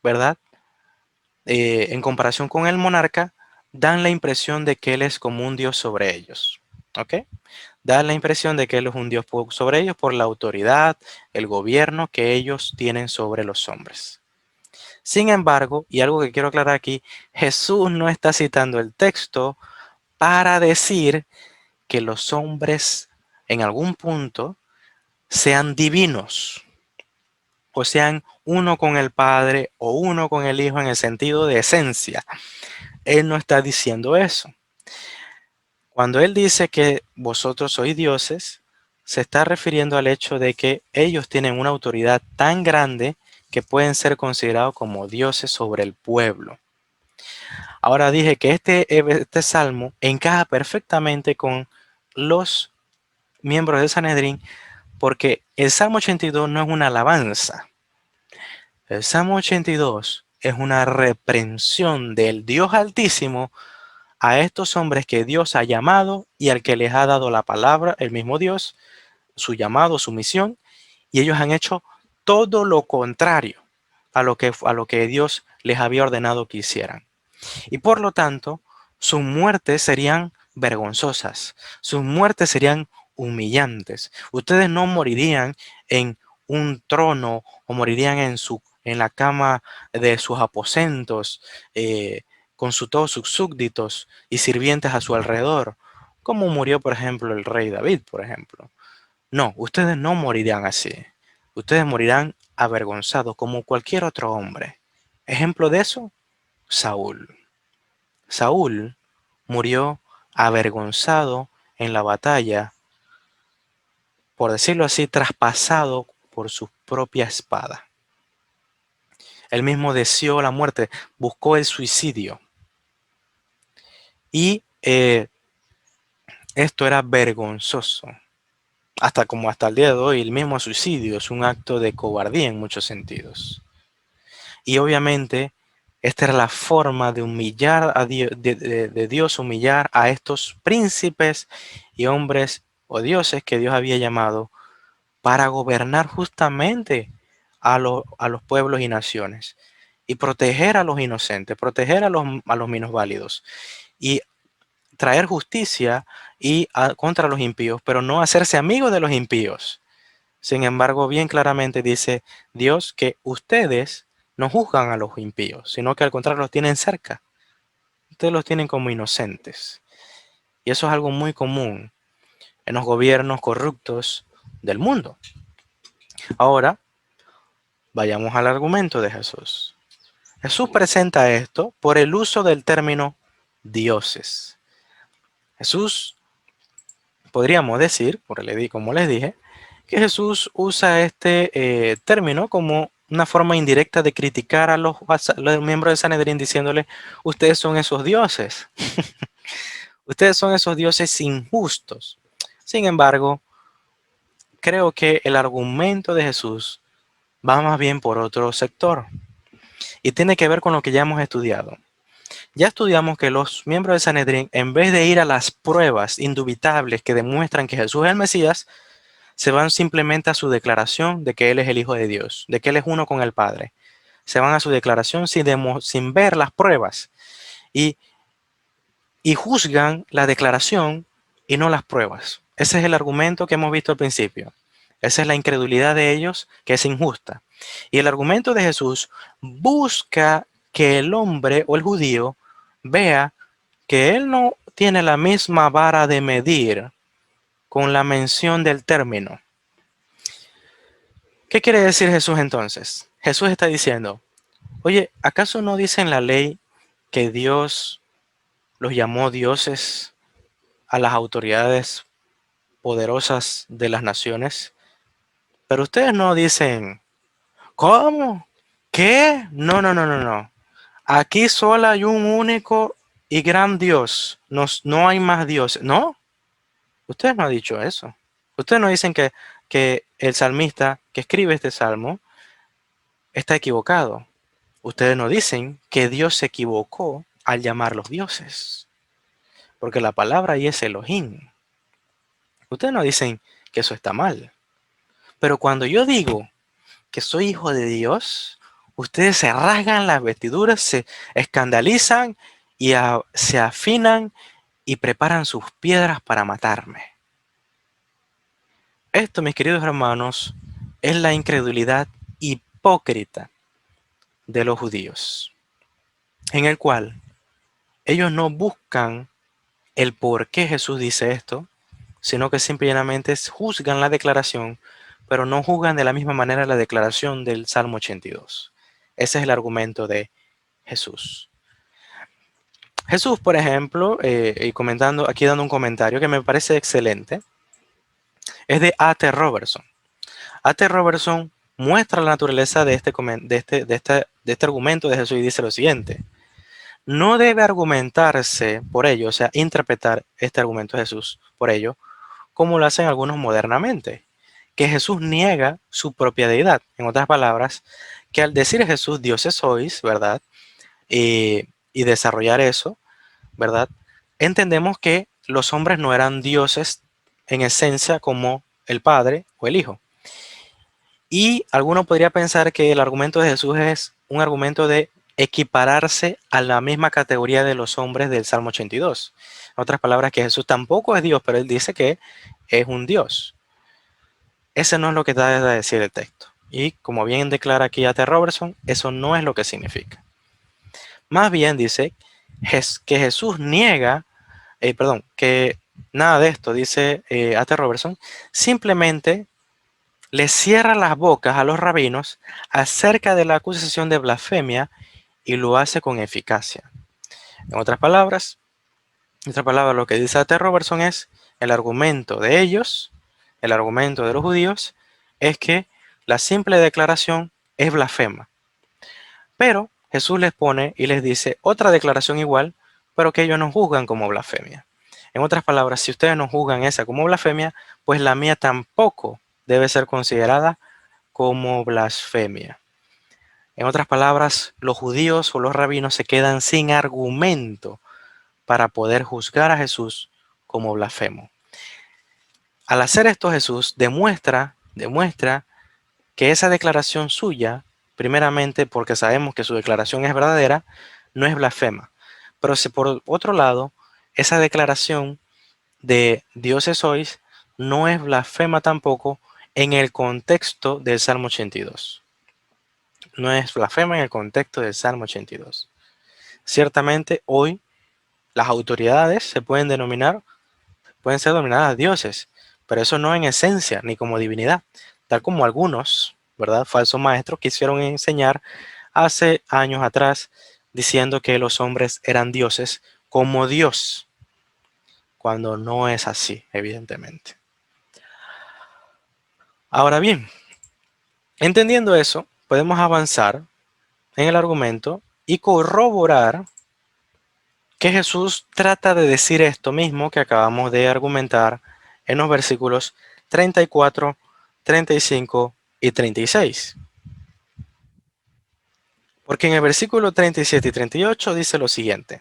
¿verdad? En comparación con el monarca, dan la impresión de que él es como un dios sobre ellos. ¿Ok? Dan la impresión de que él es un dios sobre ellos por la autoridad, el gobierno que ellos tienen sobre los hombres. Sin embargo, y algo que quiero aclarar aquí, Jesús no está citando el texto para decir que los hombres en algún punto sean divinos o sean uno con el Padre o uno con el Hijo en el sentido de esencia. Él no está diciendo eso. Cuando él dice que vosotros sois dioses, se está refiriendo al hecho de que ellos tienen una autoridad tan grande que pueden ser considerados como dioses sobre el pueblo. Ahora dije que este salmo encaja perfectamente con los miembros de Sanedrín porque el Salmo 82 no es una alabanza. El Salmo 82 es una reprensión del Dios Altísimo a estos hombres que Dios ha llamado y al que les ha dado la palabra, el mismo Dios, su llamado, su misión, y ellos han hecho todo lo contrario a lo que Dios les había ordenado que hicieran. Y por lo tanto, sus muertes serían vergonzosas, sus muertes serían humillantes. Ustedes no morirían en un trono o morirían en la cama de sus aposentos, con todos sus súbditos y sirvientes a su alrededor, como murió, por ejemplo, el rey David, por ejemplo. No, ustedes no morirán así. Ustedes morirán avergonzados como cualquier otro hombre. Ejemplo de eso, Saúl. Saúl murió avergonzado en la batalla, por decirlo así, traspasado por su propia espada. Él mismo deseó la muerte, buscó el suicidio. Y esto era vergonzoso. Hasta el día de hoy, el mismo suicidio es un acto de cobardía en muchos sentidos. Y obviamente, esta era la forma de humillar a Dios, de Dios humillar a estos príncipes y hombres o dioses que Dios había llamado para gobernar justamente a los pueblos y naciones y proteger a los inocentes, proteger a los minusválidos y traer justicia contra los impíos, pero no hacerse amigos de los impíos. Sin embargo, bien claramente dice Dios que ustedes no juzgan a los impíos, sino que al contrario los tienen cerca. Ustedes los tienen como inocentes. Y eso es algo muy común en los gobiernos corruptos del mundo. Ahora, vayamos al argumento de Jesús. Jesús presenta esto por el uso del término dioses. Jesús, podríamos decir, como les dije, que Jesús usa este término como una forma indirecta de criticar a los miembros de Sanedrín diciéndole, ustedes son esos dioses, ustedes son esos dioses injustos. Sin embargo, creo que el argumento de Jesús va más bien por otro sector y tiene que ver con lo que ya hemos estudiado. Ya estudiamos que los miembros de Sanedrín, en vez de ir a las pruebas indubitables que demuestran que Jesús es el Mesías, se van simplemente a su declaración de que Él es el Hijo de Dios, de que Él es uno con el Padre. Se van a su declaración sin ver las pruebas y, y juzgan la declaración y no las pruebas. Ese es el argumento que hemos visto al principio. Esa es la incredulidad de ellos, que es injusta. Y el argumento de Jesús busca que el hombre o el judío vea que él no tiene la misma vara de medir con la mención del término. ¿Qué quiere decir Jesús entonces? Jesús está diciendo, oye, ¿acaso no dice en la ley que Dios los llamó dioses a las autoridades poderosas de las naciones? Pero ustedes no dicen, ¿cómo? ¿Qué? No, no, no, no, no. Aquí solo hay un único y gran Dios. No hay más dioses. No, ustedes no han dicho eso. Ustedes no dicen que el salmista que escribe este salmo está equivocado. Ustedes no dicen que Dios se equivocó al llamarlos dioses, porque la palabra ahí es Elohim. Ustedes no dicen que eso está mal. Pero cuando yo digo que soy hijo de Dios, ustedes se rasgan las vestiduras, se escandalizan y se afinan y preparan sus piedras para matarme. Esto, mis queridos hermanos, es la incredulidad hipócrita de los judíos, en el cual ellos no buscan el por qué Jesús dice esto, sino que simplemente juzgan la declaración, pero no juzgan de la misma manera la declaración del Salmo 82. Ese es el argumento de Jesús. Jesús, por ejemplo, y comentando, aquí dando un comentario que me parece excelente, es de A.T. Robertson. A.T. Robertson muestra la naturaleza de este argumento de Jesús y dice lo siguiente: no debe argumentarse por ello, o sea, interpretar este argumento de Jesús por ello, como lo hacen algunos modernamente, que Jesús niega su propia deidad. En otras palabras, que al decir Jesús, dioses sois, ¿verdad? Y desarrollar eso, ¿verdad? Entendemos que los hombres no eran dioses en esencia como el Padre o el Hijo. Y alguno podría pensar que el argumento de Jesús es un argumento de equipararse a la misma categoría de los hombres del Salmo 82. En otras palabras, que Jesús tampoco es Dios, pero él dice que es un Dios. Ese no es lo que da a decir el texto. Y como bien declara aquí A.T. Robertson, eso no es lo que significa. Más bien dice que Jesús niega, perdón, que nada de esto, dice A.T. Robertson, simplemente le cierra las bocas a los rabinos acerca de la acusación de blasfemia y lo hace con eficacia. En otras palabras, lo que dice A.T. Robertson es el argumento de ellos, el argumento de los judíos, es que la simple declaración es blasfema. Pero Jesús les pone y les dice otra declaración igual, pero que ellos no juzgan como blasfemia. En otras palabras, si ustedes no juzgan esa como blasfemia, pues la mía tampoco debe ser considerada como blasfemia. En otras palabras, los judíos o los rabinos se quedan sin argumento para poder juzgar a Jesús como blasfemo. Al hacer esto, Jesús demuestra que esa declaración suya, primeramente porque sabemos que su declaración es verdadera, no es blasfema. Pero si por otro lado, esa declaración de dioses sois no es blasfema tampoco en el contexto del Salmo 82. No es blasfema en el contexto del Salmo 82. Ciertamente hoy las autoridades pueden ser denominadas dioses, pero eso no en esencia ni como divinidad, tal como algunos, ¿verdad? Falsos maestros quisieron enseñar hace años atrás diciendo que los hombres eran dioses como Dios, cuando no es así, evidentemente. Ahora bien, entendiendo eso, podemos avanzar en el argumento y corroborar que Jesús trata de decir esto mismo que acabamos de argumentar en los versículos 34, 35 y 36. Porque en el versículo 37 y 38 dice lo siguiente: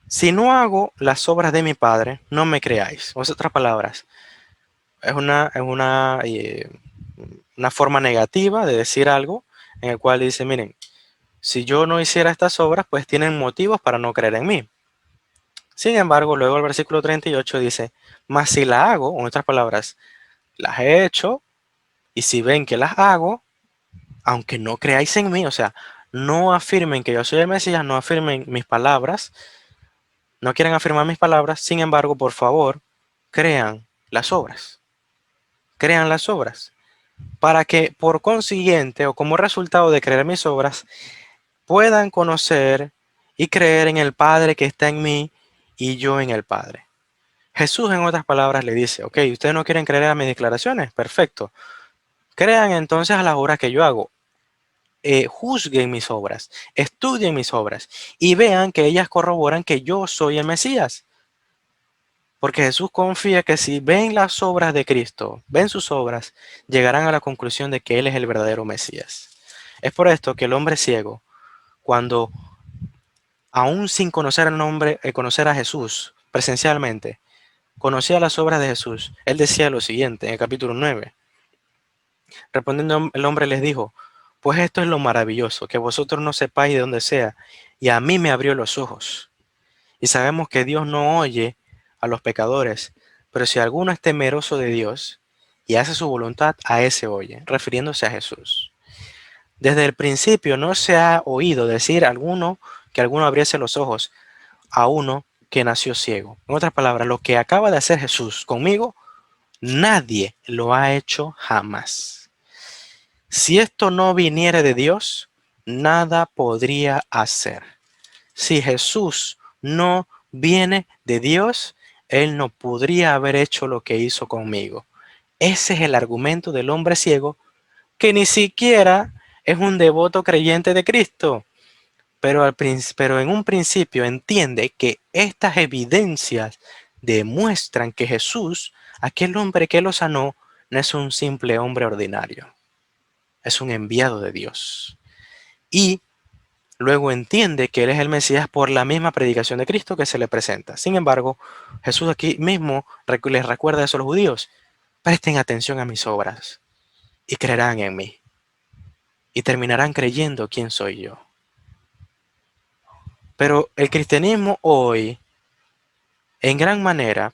si no hago las obras de mi Padre, no me creáis. O en otras palabras, es una forma negativa de decir algo en el cual dice, miren, si yo no hiciera estas obras, pues tienen motivos para no creer en mí. Sin embargo, luego el versículo 38 dice, mas si la hago, en otras palabras, las he hecho, y si ven que las hago, aunque no creáis en mí, o sea, no afirmen que yo soy el Mesías, no afirmen mis palabras, no quieren afirmar mis palabras, sin embargo, por favor, crean las obras. Crean las obras. Para que por consiguiente o como resultado de creer mis obras, puedan conocer y creer en el Padre que está en mí y yo en el Padre. Jesús, en otras palabras, le dice, ok, ustedes no quieren creer a mis declaraciones, perfecto. Crean entonces a las obras que yo hago. Juzguen mis obras, estudien mis obras y vean que ellas corroboran que yo soy el Mesías. Porque Jesús confía que si ven las obras de Cristo, ven sus obras, llegarán a la conclusión de que Él es el verdadero Mesías. Es por esto que el hombre ciego, cuando aún sin conocer el nombre, conocer a Jesús presencialmente, conocía las obras de Jesús, él decía lo siguiente en el capítulo 9. Respondiendo el hombre les dijo, pues esto es lo maravilloso, que vosotros no sepáis de dónde sea, y a mí me abrió los ojos. Y sabemos que Dios no oye a los pecadores, pero si alguno es temeroso de Dios y hace su voluntad, a ese oye, refiriéndose a Jesús. Desde el principio no se ha oído decir que alguno abriese los ojos a uno que nació ciego. En otras palabras, lo que acaba de hacer Jesús conmigo, nadie lo ha hecho jamás. Si esto no viniere de Dios, nada podría hacer. Si Jesús no viene de Dios, Él no podría haber hecho lo que hizo conmigo. Ese es el argumento del hombre ciego que ni siquiera es un devoto creyente de Cristo, pero en un principio entiende que estas evidencias demuestran que Jesús, aquel hombre que lo sanó, no es un simple hombre ordinario, es un enviado de Dios. Y luego entiende que Él es el Mesías por la misma predicación de Cristo que se le presenta. Sin embargo, Jesús aquí mismo les recuerda eso a los judíos: presten atención a mis obras y creerán en mí y terminarán creyendo quién soy yo. Pero el cristianismo hoy, en gran manera,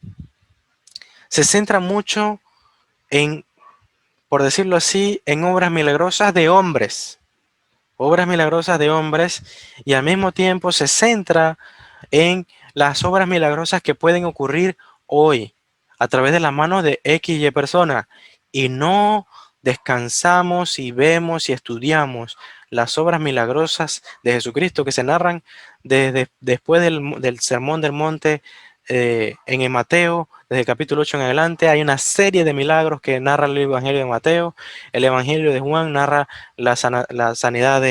se centra mucho en, por decirlo así, en obras milagrosas de hombres, y al mismo tiempo se centra en las obras milagrosas que pueden ocurrir hoy a través de la mano de X y persona, y no descansamos y vemos y estudiamos las obras milagrosas de Jesucristo que se narran desde después del Sermón del Monte. En el Mateo, desde el capítulo 8 en adelante, hay una serie de milagros que narra el Evangelio de Mateo. El Evangelio de Juan narra la sanidad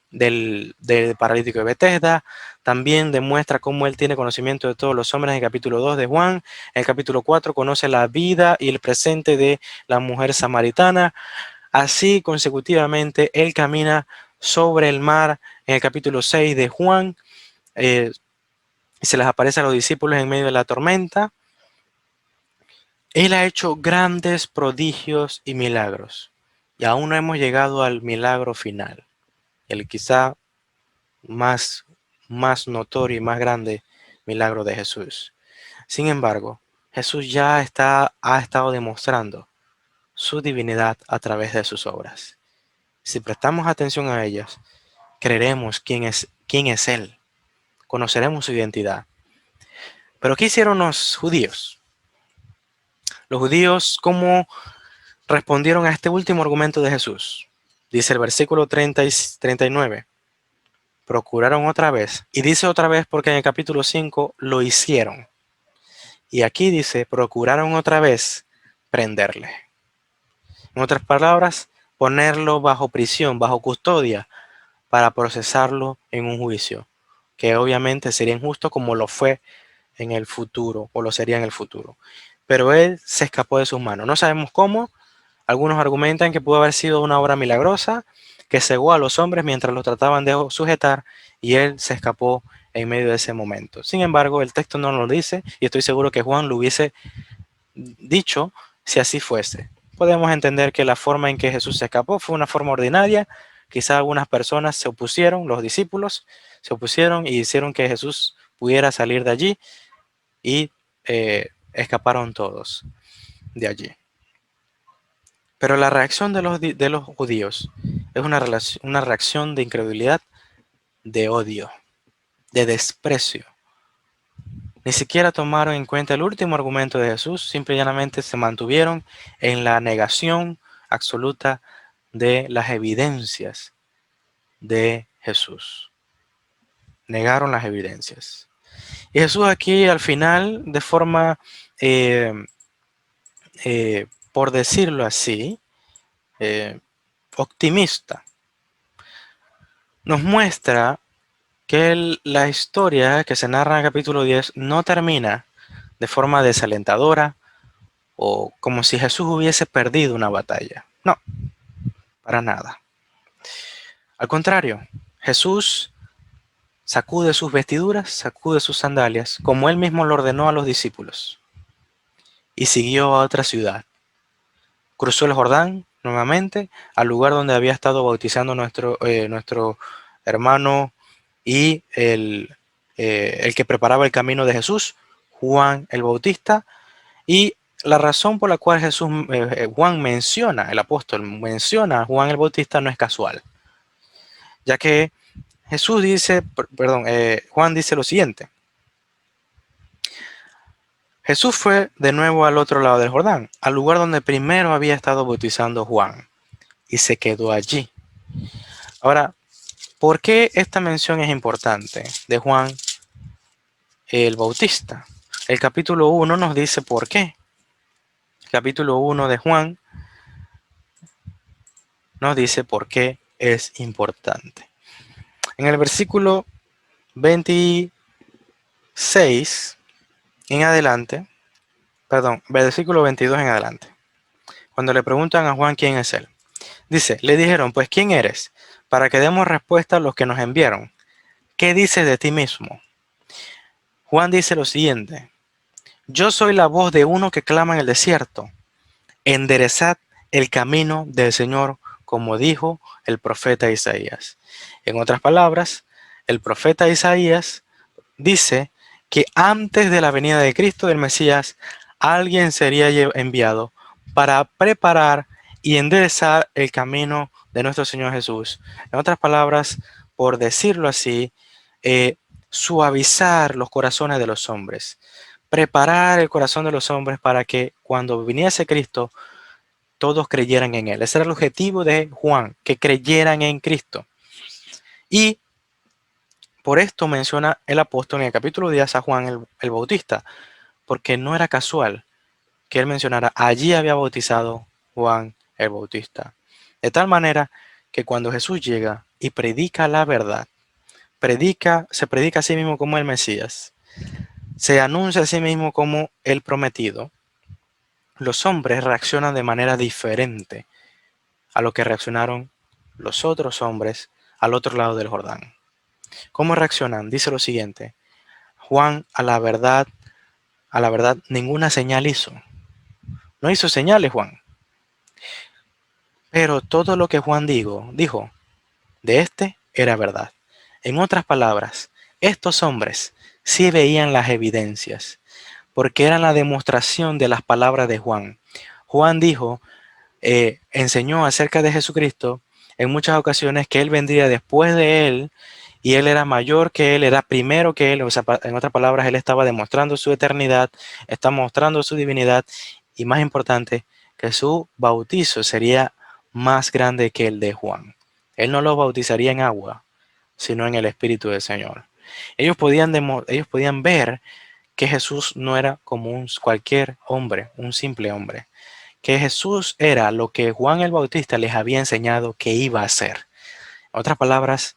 del paralítico de Betesda. También demuestra cómo él tiene conocimiento de todos los hombres en el capítulo 2 de Juan. En el capítulo 4 conoce la vida y el presente de la mujer samaritana. Así consecutivamente él camina sobre el mar en el capítulo 6 de Juan. Se les aparece a los discípulos en medio de la tormenta. Él ha hecho grandes prodigios y milagros. Y aún no hemos llegado al milagro final, el quizá más, más notorio y más grande milagro de Jesús. Sin embargo, Jesús ya ha estado demostrando su divinidad a través de sus obras. Si prestamos atención a ellas, creeremos quién es Él, conoceremos su identidad. Pero ¿qué hicieron los judíos? Los judíos, ¿cómo respondieron a este último argumento de Jesús? Dice el versículo 30 y 39. Procuraron otra vez. Y dice otra vez porque en el capítulo 5 lo hicieron. Y aquí dice, procuraron otra vez prenderle. En otras palabras, ponerlo bajo prisión, bajo custodia, para procesarlo en un juicio, que obviamente sería injusto como lo fue en el futuro, o lo sería en el futuro. Pero él se escapó de sus manos. No sabemos cómo. Algunos argumentan que pudo haber sido una obra milagrosa que cegó a los hombres mientras los trataban de sujetar, y él se escapó en medio de ese momento. Sin embargo, el texto no lo dice, y estoy seguro que Juan lo hubiese dicho si así fuese. Podemos entender que la forma en que Jesús se escapó fue una forma ordinaria. Quizá algunas personas se opusieron, los discípulos se opusieron y hicieron que Jesús pudiera salir de allí, y escaparon todos de allí. Pero la reacción de los judíos es una reacción de incredulidad, de odio, de desprecio. Ni siquiera tomaron en cuenta el último argumento de Jesús, simple y llanamente se mantuvieron en la negación absoluta de las evidencias de Jesús. Negaron las evidencias. Y Jesús aquí al final, de forma, por decirlo así, optimista, nos muestra que la historia que se narra en el capítulo 10 no termina de forma desalentadora o como si Jesús hubiese perdido una batalla. No, para nada. Al contrario, Jesús sacude sus vestiduras, sacude sus sandalias, como él mismo lo ordenó a los discípulos, y siguió a otra ciudad. Cruzó el Jordán nuevamente al lugar donde había estado bautizando nuestro hermano y el que preparaba el camino de Jesús, Juan el Bautista. Y la razón por la cual el apóstol menciona a Juan el Bautista no es casual, ya que Juan dice lo siguiente: Jesús fue de nuevo al otro lado del Jordán, al lugar donde primero había estado bautizando Juan, y se quedó allí. Ahora, ¿Por qué esta mención es importante de Juan el Bautista? El capítulo 1 nos dice por qué. El capítulo 1 de Juan nos dice por qué es importante. En el versículo 26 en adelante, perdón, versículo 22 en adelante, cuando le preguntan a Juan quién es él, dice, le dijeron, pues ¿quién eres? Para que demos respuesta a los que nos enviaron. ¿Qué dices de ti mismo? Juan dice lo siguiente, yo soy la voz de uno que clama en el desierto, enderezad el camino del Señor, como dijo el profeta Isaías. En otras palabras, el profeta Isaías dice que antes de la venida de Cristo, del Mesías, alguien sería enviado para preparar y enderezar el camino de nuestro Señor Jesús. En otras palabras, por decirlo así, suavizar los corazones de los hombres, preparar el corazón de los hombres para que cuando viniese Cristo, todos creyeran en Él. Ese era el objetivo de Juan, que creyeran en Cristo. Y por esto menciona el apóstol en el capítulo 10 a Juan el Bautista, porque no era casual que él mencionara, allí había bautizado Juan el Bautista. De tal manera que cuando Jesús llega y predica la verdad, se predica a sí mismo como el Mesías, se anuncia a sí mismo como el prometido, los hombres reaccionan de manera diferente a lo que reaccionaron los otros hombres al otro lado del Jordán. ¿Cómo reaccionan? Dice lo siguiente, Juan a la verdad ninguna señal hizo. No hizo señales Juan. Pero todo lo que Juan dijo de este era verdad. En otras palabras, estos hombres sí veían las evidencias, porque eran la demostración de las palabras de Juan. Juan enseñó acerca de Jesucristo en muchas ocasiones que Él vendría después de Él y Él era mayor que Él, era primero que Él. O sea, en otras palabras, Él estaba demostrando su eternidad, está mostrando su divinidad y más importante, que su bautizo sería más grande que el de Juan. Él no los bautizaría en agua, sino en el Espíritu del Señor. Ellos podían ver que Jesús no era como cualquier hombre, un simple hombre, que Jesús era lo que Juan el Bautista les había enseñado que iba a ser. En otras palabras,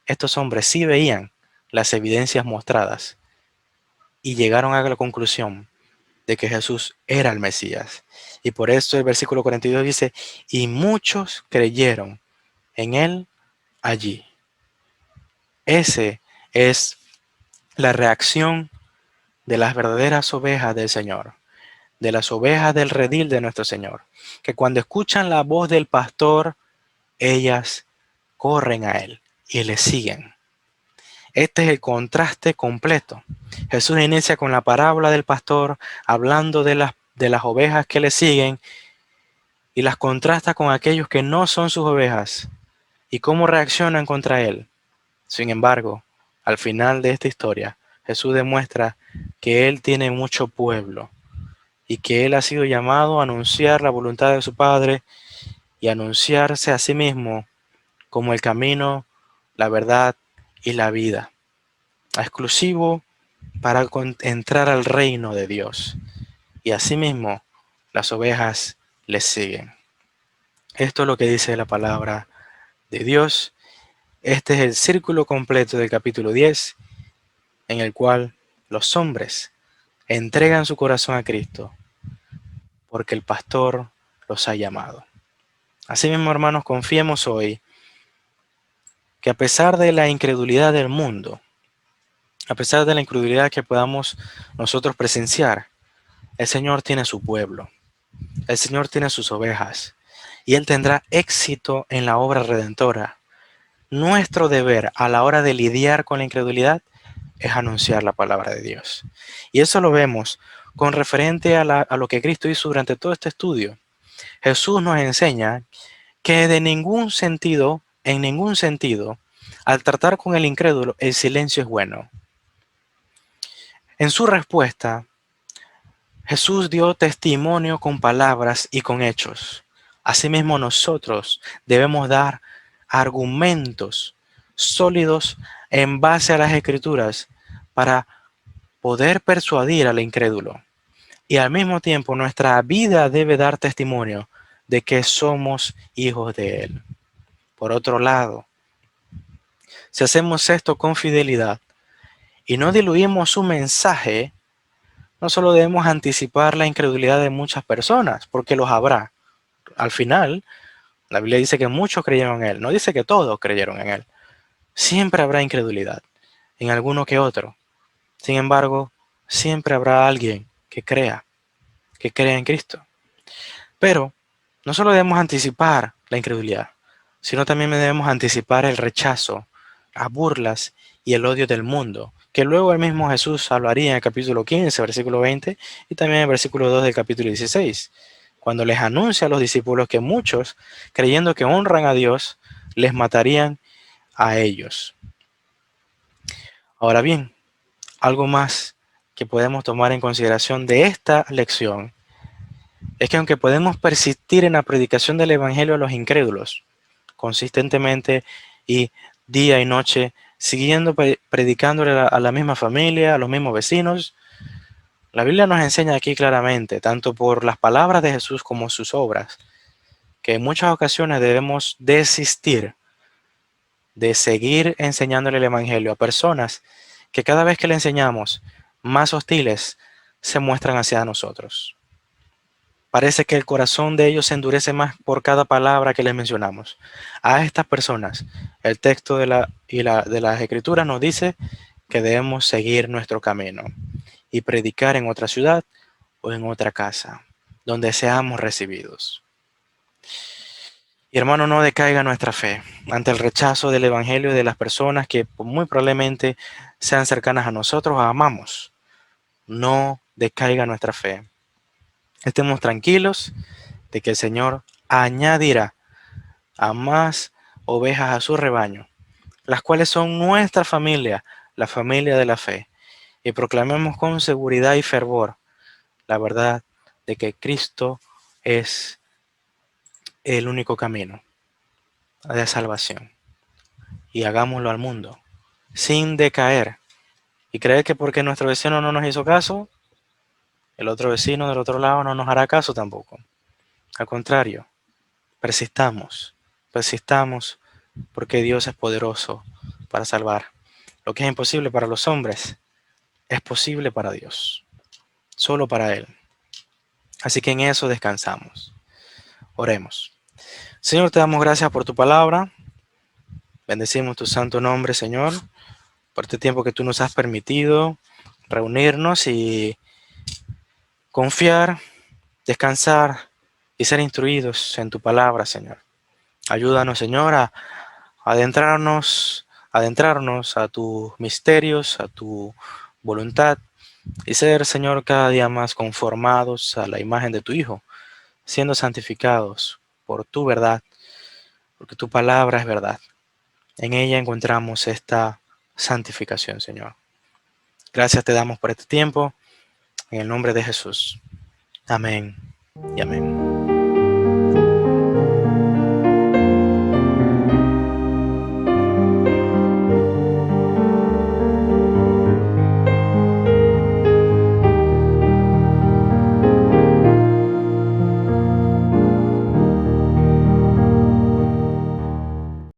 estos hombres sí veían las evidencias mostradas y llegaron a la conclusión de que Jesús era el Mesías. Y por eso el versículo 42 dice, y muchos creyeron en él allí. Ese es la reacción de las verdaderas ovejas del Señor, de las ovejas del redil de nuestro Señor, que cuando escuchan la voz del pastor, ellas corren a él y le siguen. Este es el contraste completo. Jesús inicia con la parábola del pastor, hablando de las ovejas que le siguen y las contrasta con aquellos que no son sus ovejas y cómo reaccionan contra él. Sin embargo, al final de esta historia, Jesús demuestra que él tiene mucho pueblo y que él ha sido llamado a anunciar la voluntad de su Padre y anunciarse a sí mismo como el camino, la verdad y la vida, exclusivo para entrar al reino de Dios. Y asimismo, las ovejas le siguen. Esto es lo que dice la palabra de Dios. Este es el círculo completo del capítulo 10, en el cual los hombres entregan su corazón a Cristo porque el pastor los ha llamado. Asimismo, hermanos, confiemos hoy que a pesar de la incredulidad del mundo, a pesar de la incredulidad que podamos nosotros presenciar, el Señor tiene su pueblo, el Señor tiene sus ovejas y Él tendrá éxito en la obra redentora. Nuestro deber a la hora de lidiar con la incredulidad es anunciar la palabra de Dios. Y eso lo vemos con referente a lo que Cristo hizo durante todo este estudio. Jesús nos enseña que en ningún sentido, al tratar con el incrédulo, el silencio es bueno. En su respuesta, Jesús dio testimonio con palabras y con hechos. Asimismo, nosotros debemos dar argumentos sólidos en base a las Escrituras para poder persuadir al incrédulo. Y al mismo tiempo nuestra vida debe dar testimonio de que somos hijos de Él. Por otro lado, si hacemos esto con fidelidad y no diluimos su mensaje, no solo debemos anticipar la incredulidad de muchas personas, porque los habrá. Al final, la Biblia dice que muchos creyeron en Él, no dice que todos creyeron en Él. Siempre habrá incredulidad, en alguno que otro. Sin embargo, siempre habrá alguien que crea en Cristo. Pero no solo debemos anticipar la incredulidad, sino también debemos anticipar el rechazo, las burlas y el odio del mundo, que luego el mismo Jesús hablaría en el capítulo 15, versículo 20, y también en el versículo 2 del capítulo 16, cuando les anuncia a los discípulos que muchos, creyendo que honran a Dios, les matarían a ellos. Ahora bien, algo más que podemos tomar en consideración de esta lección es que aunque podemos persistir en la predicación del Evangelio a los incrédulos, consistentemente y día y noche, siguiendo predicándole a la misma familia, a los mismos vecinos, la Biblia nos enseña aquí claramente, tanto por las palabras de Jesús como sus obras, que en muchas ocasiones debemos desistir de seguir enseñándole el Evangelio a personas que cada vez que le enseñamos, más hostiles se muestran hacia nosotros. Parece que el corazón de ellos se endurece más por cada palabra que les mencionamos. A estas personas, el texto de las Escrituras nos dice que debemos seguir nuestro camino y predicar en otra ciudad o en otra casa, donde seamos recibidos. Y hermano, no decaiga nuestra fe ante el rechazo del Evangelio de las personas que muy probablemente sean cercanas a nosotros o amamos. No decaiga nuestra fe. Estemos tranquilos de que el Señor añadirá a más ovejas a su rebaño, las cuales son nuestra familia, la familia de la fe, y proclamemos con seguridad y fervor la verdad de que Cristo es el único camino de salvación. Y hagámoslo al mundo, sin decaer, y creer que porque nuestro vecino no nos hizo caso, el otro vecino del otro lado no nos hará caso tampoco. Al contrario, persistamos, persistamos, porque Dios es poderoso para salvar. Lo que es imposible para los hombres es posible para Dios, solo para Él. Así que en eso descansamos. Oremos. Señor, te damos gracias por tu palabra. Bendecimos tu santo nombre, Señor, por este tiempo que tú nos has permitido reunirnos y confiar, descansar y ser instruidos en tu palabra, Señor. Ayúdanos, Señor, a adentrarnos a tus misterios, a tu voluntad y ser, Señor, cada día más conformados a la imagen de tu Hijo, siendo santificados por tu verdad, porque tu palabra es verdad. En ella encontramos esta santificación, Señor. Gracias te damos por este tiempo, en el nombre de Jesús. Amén y amén.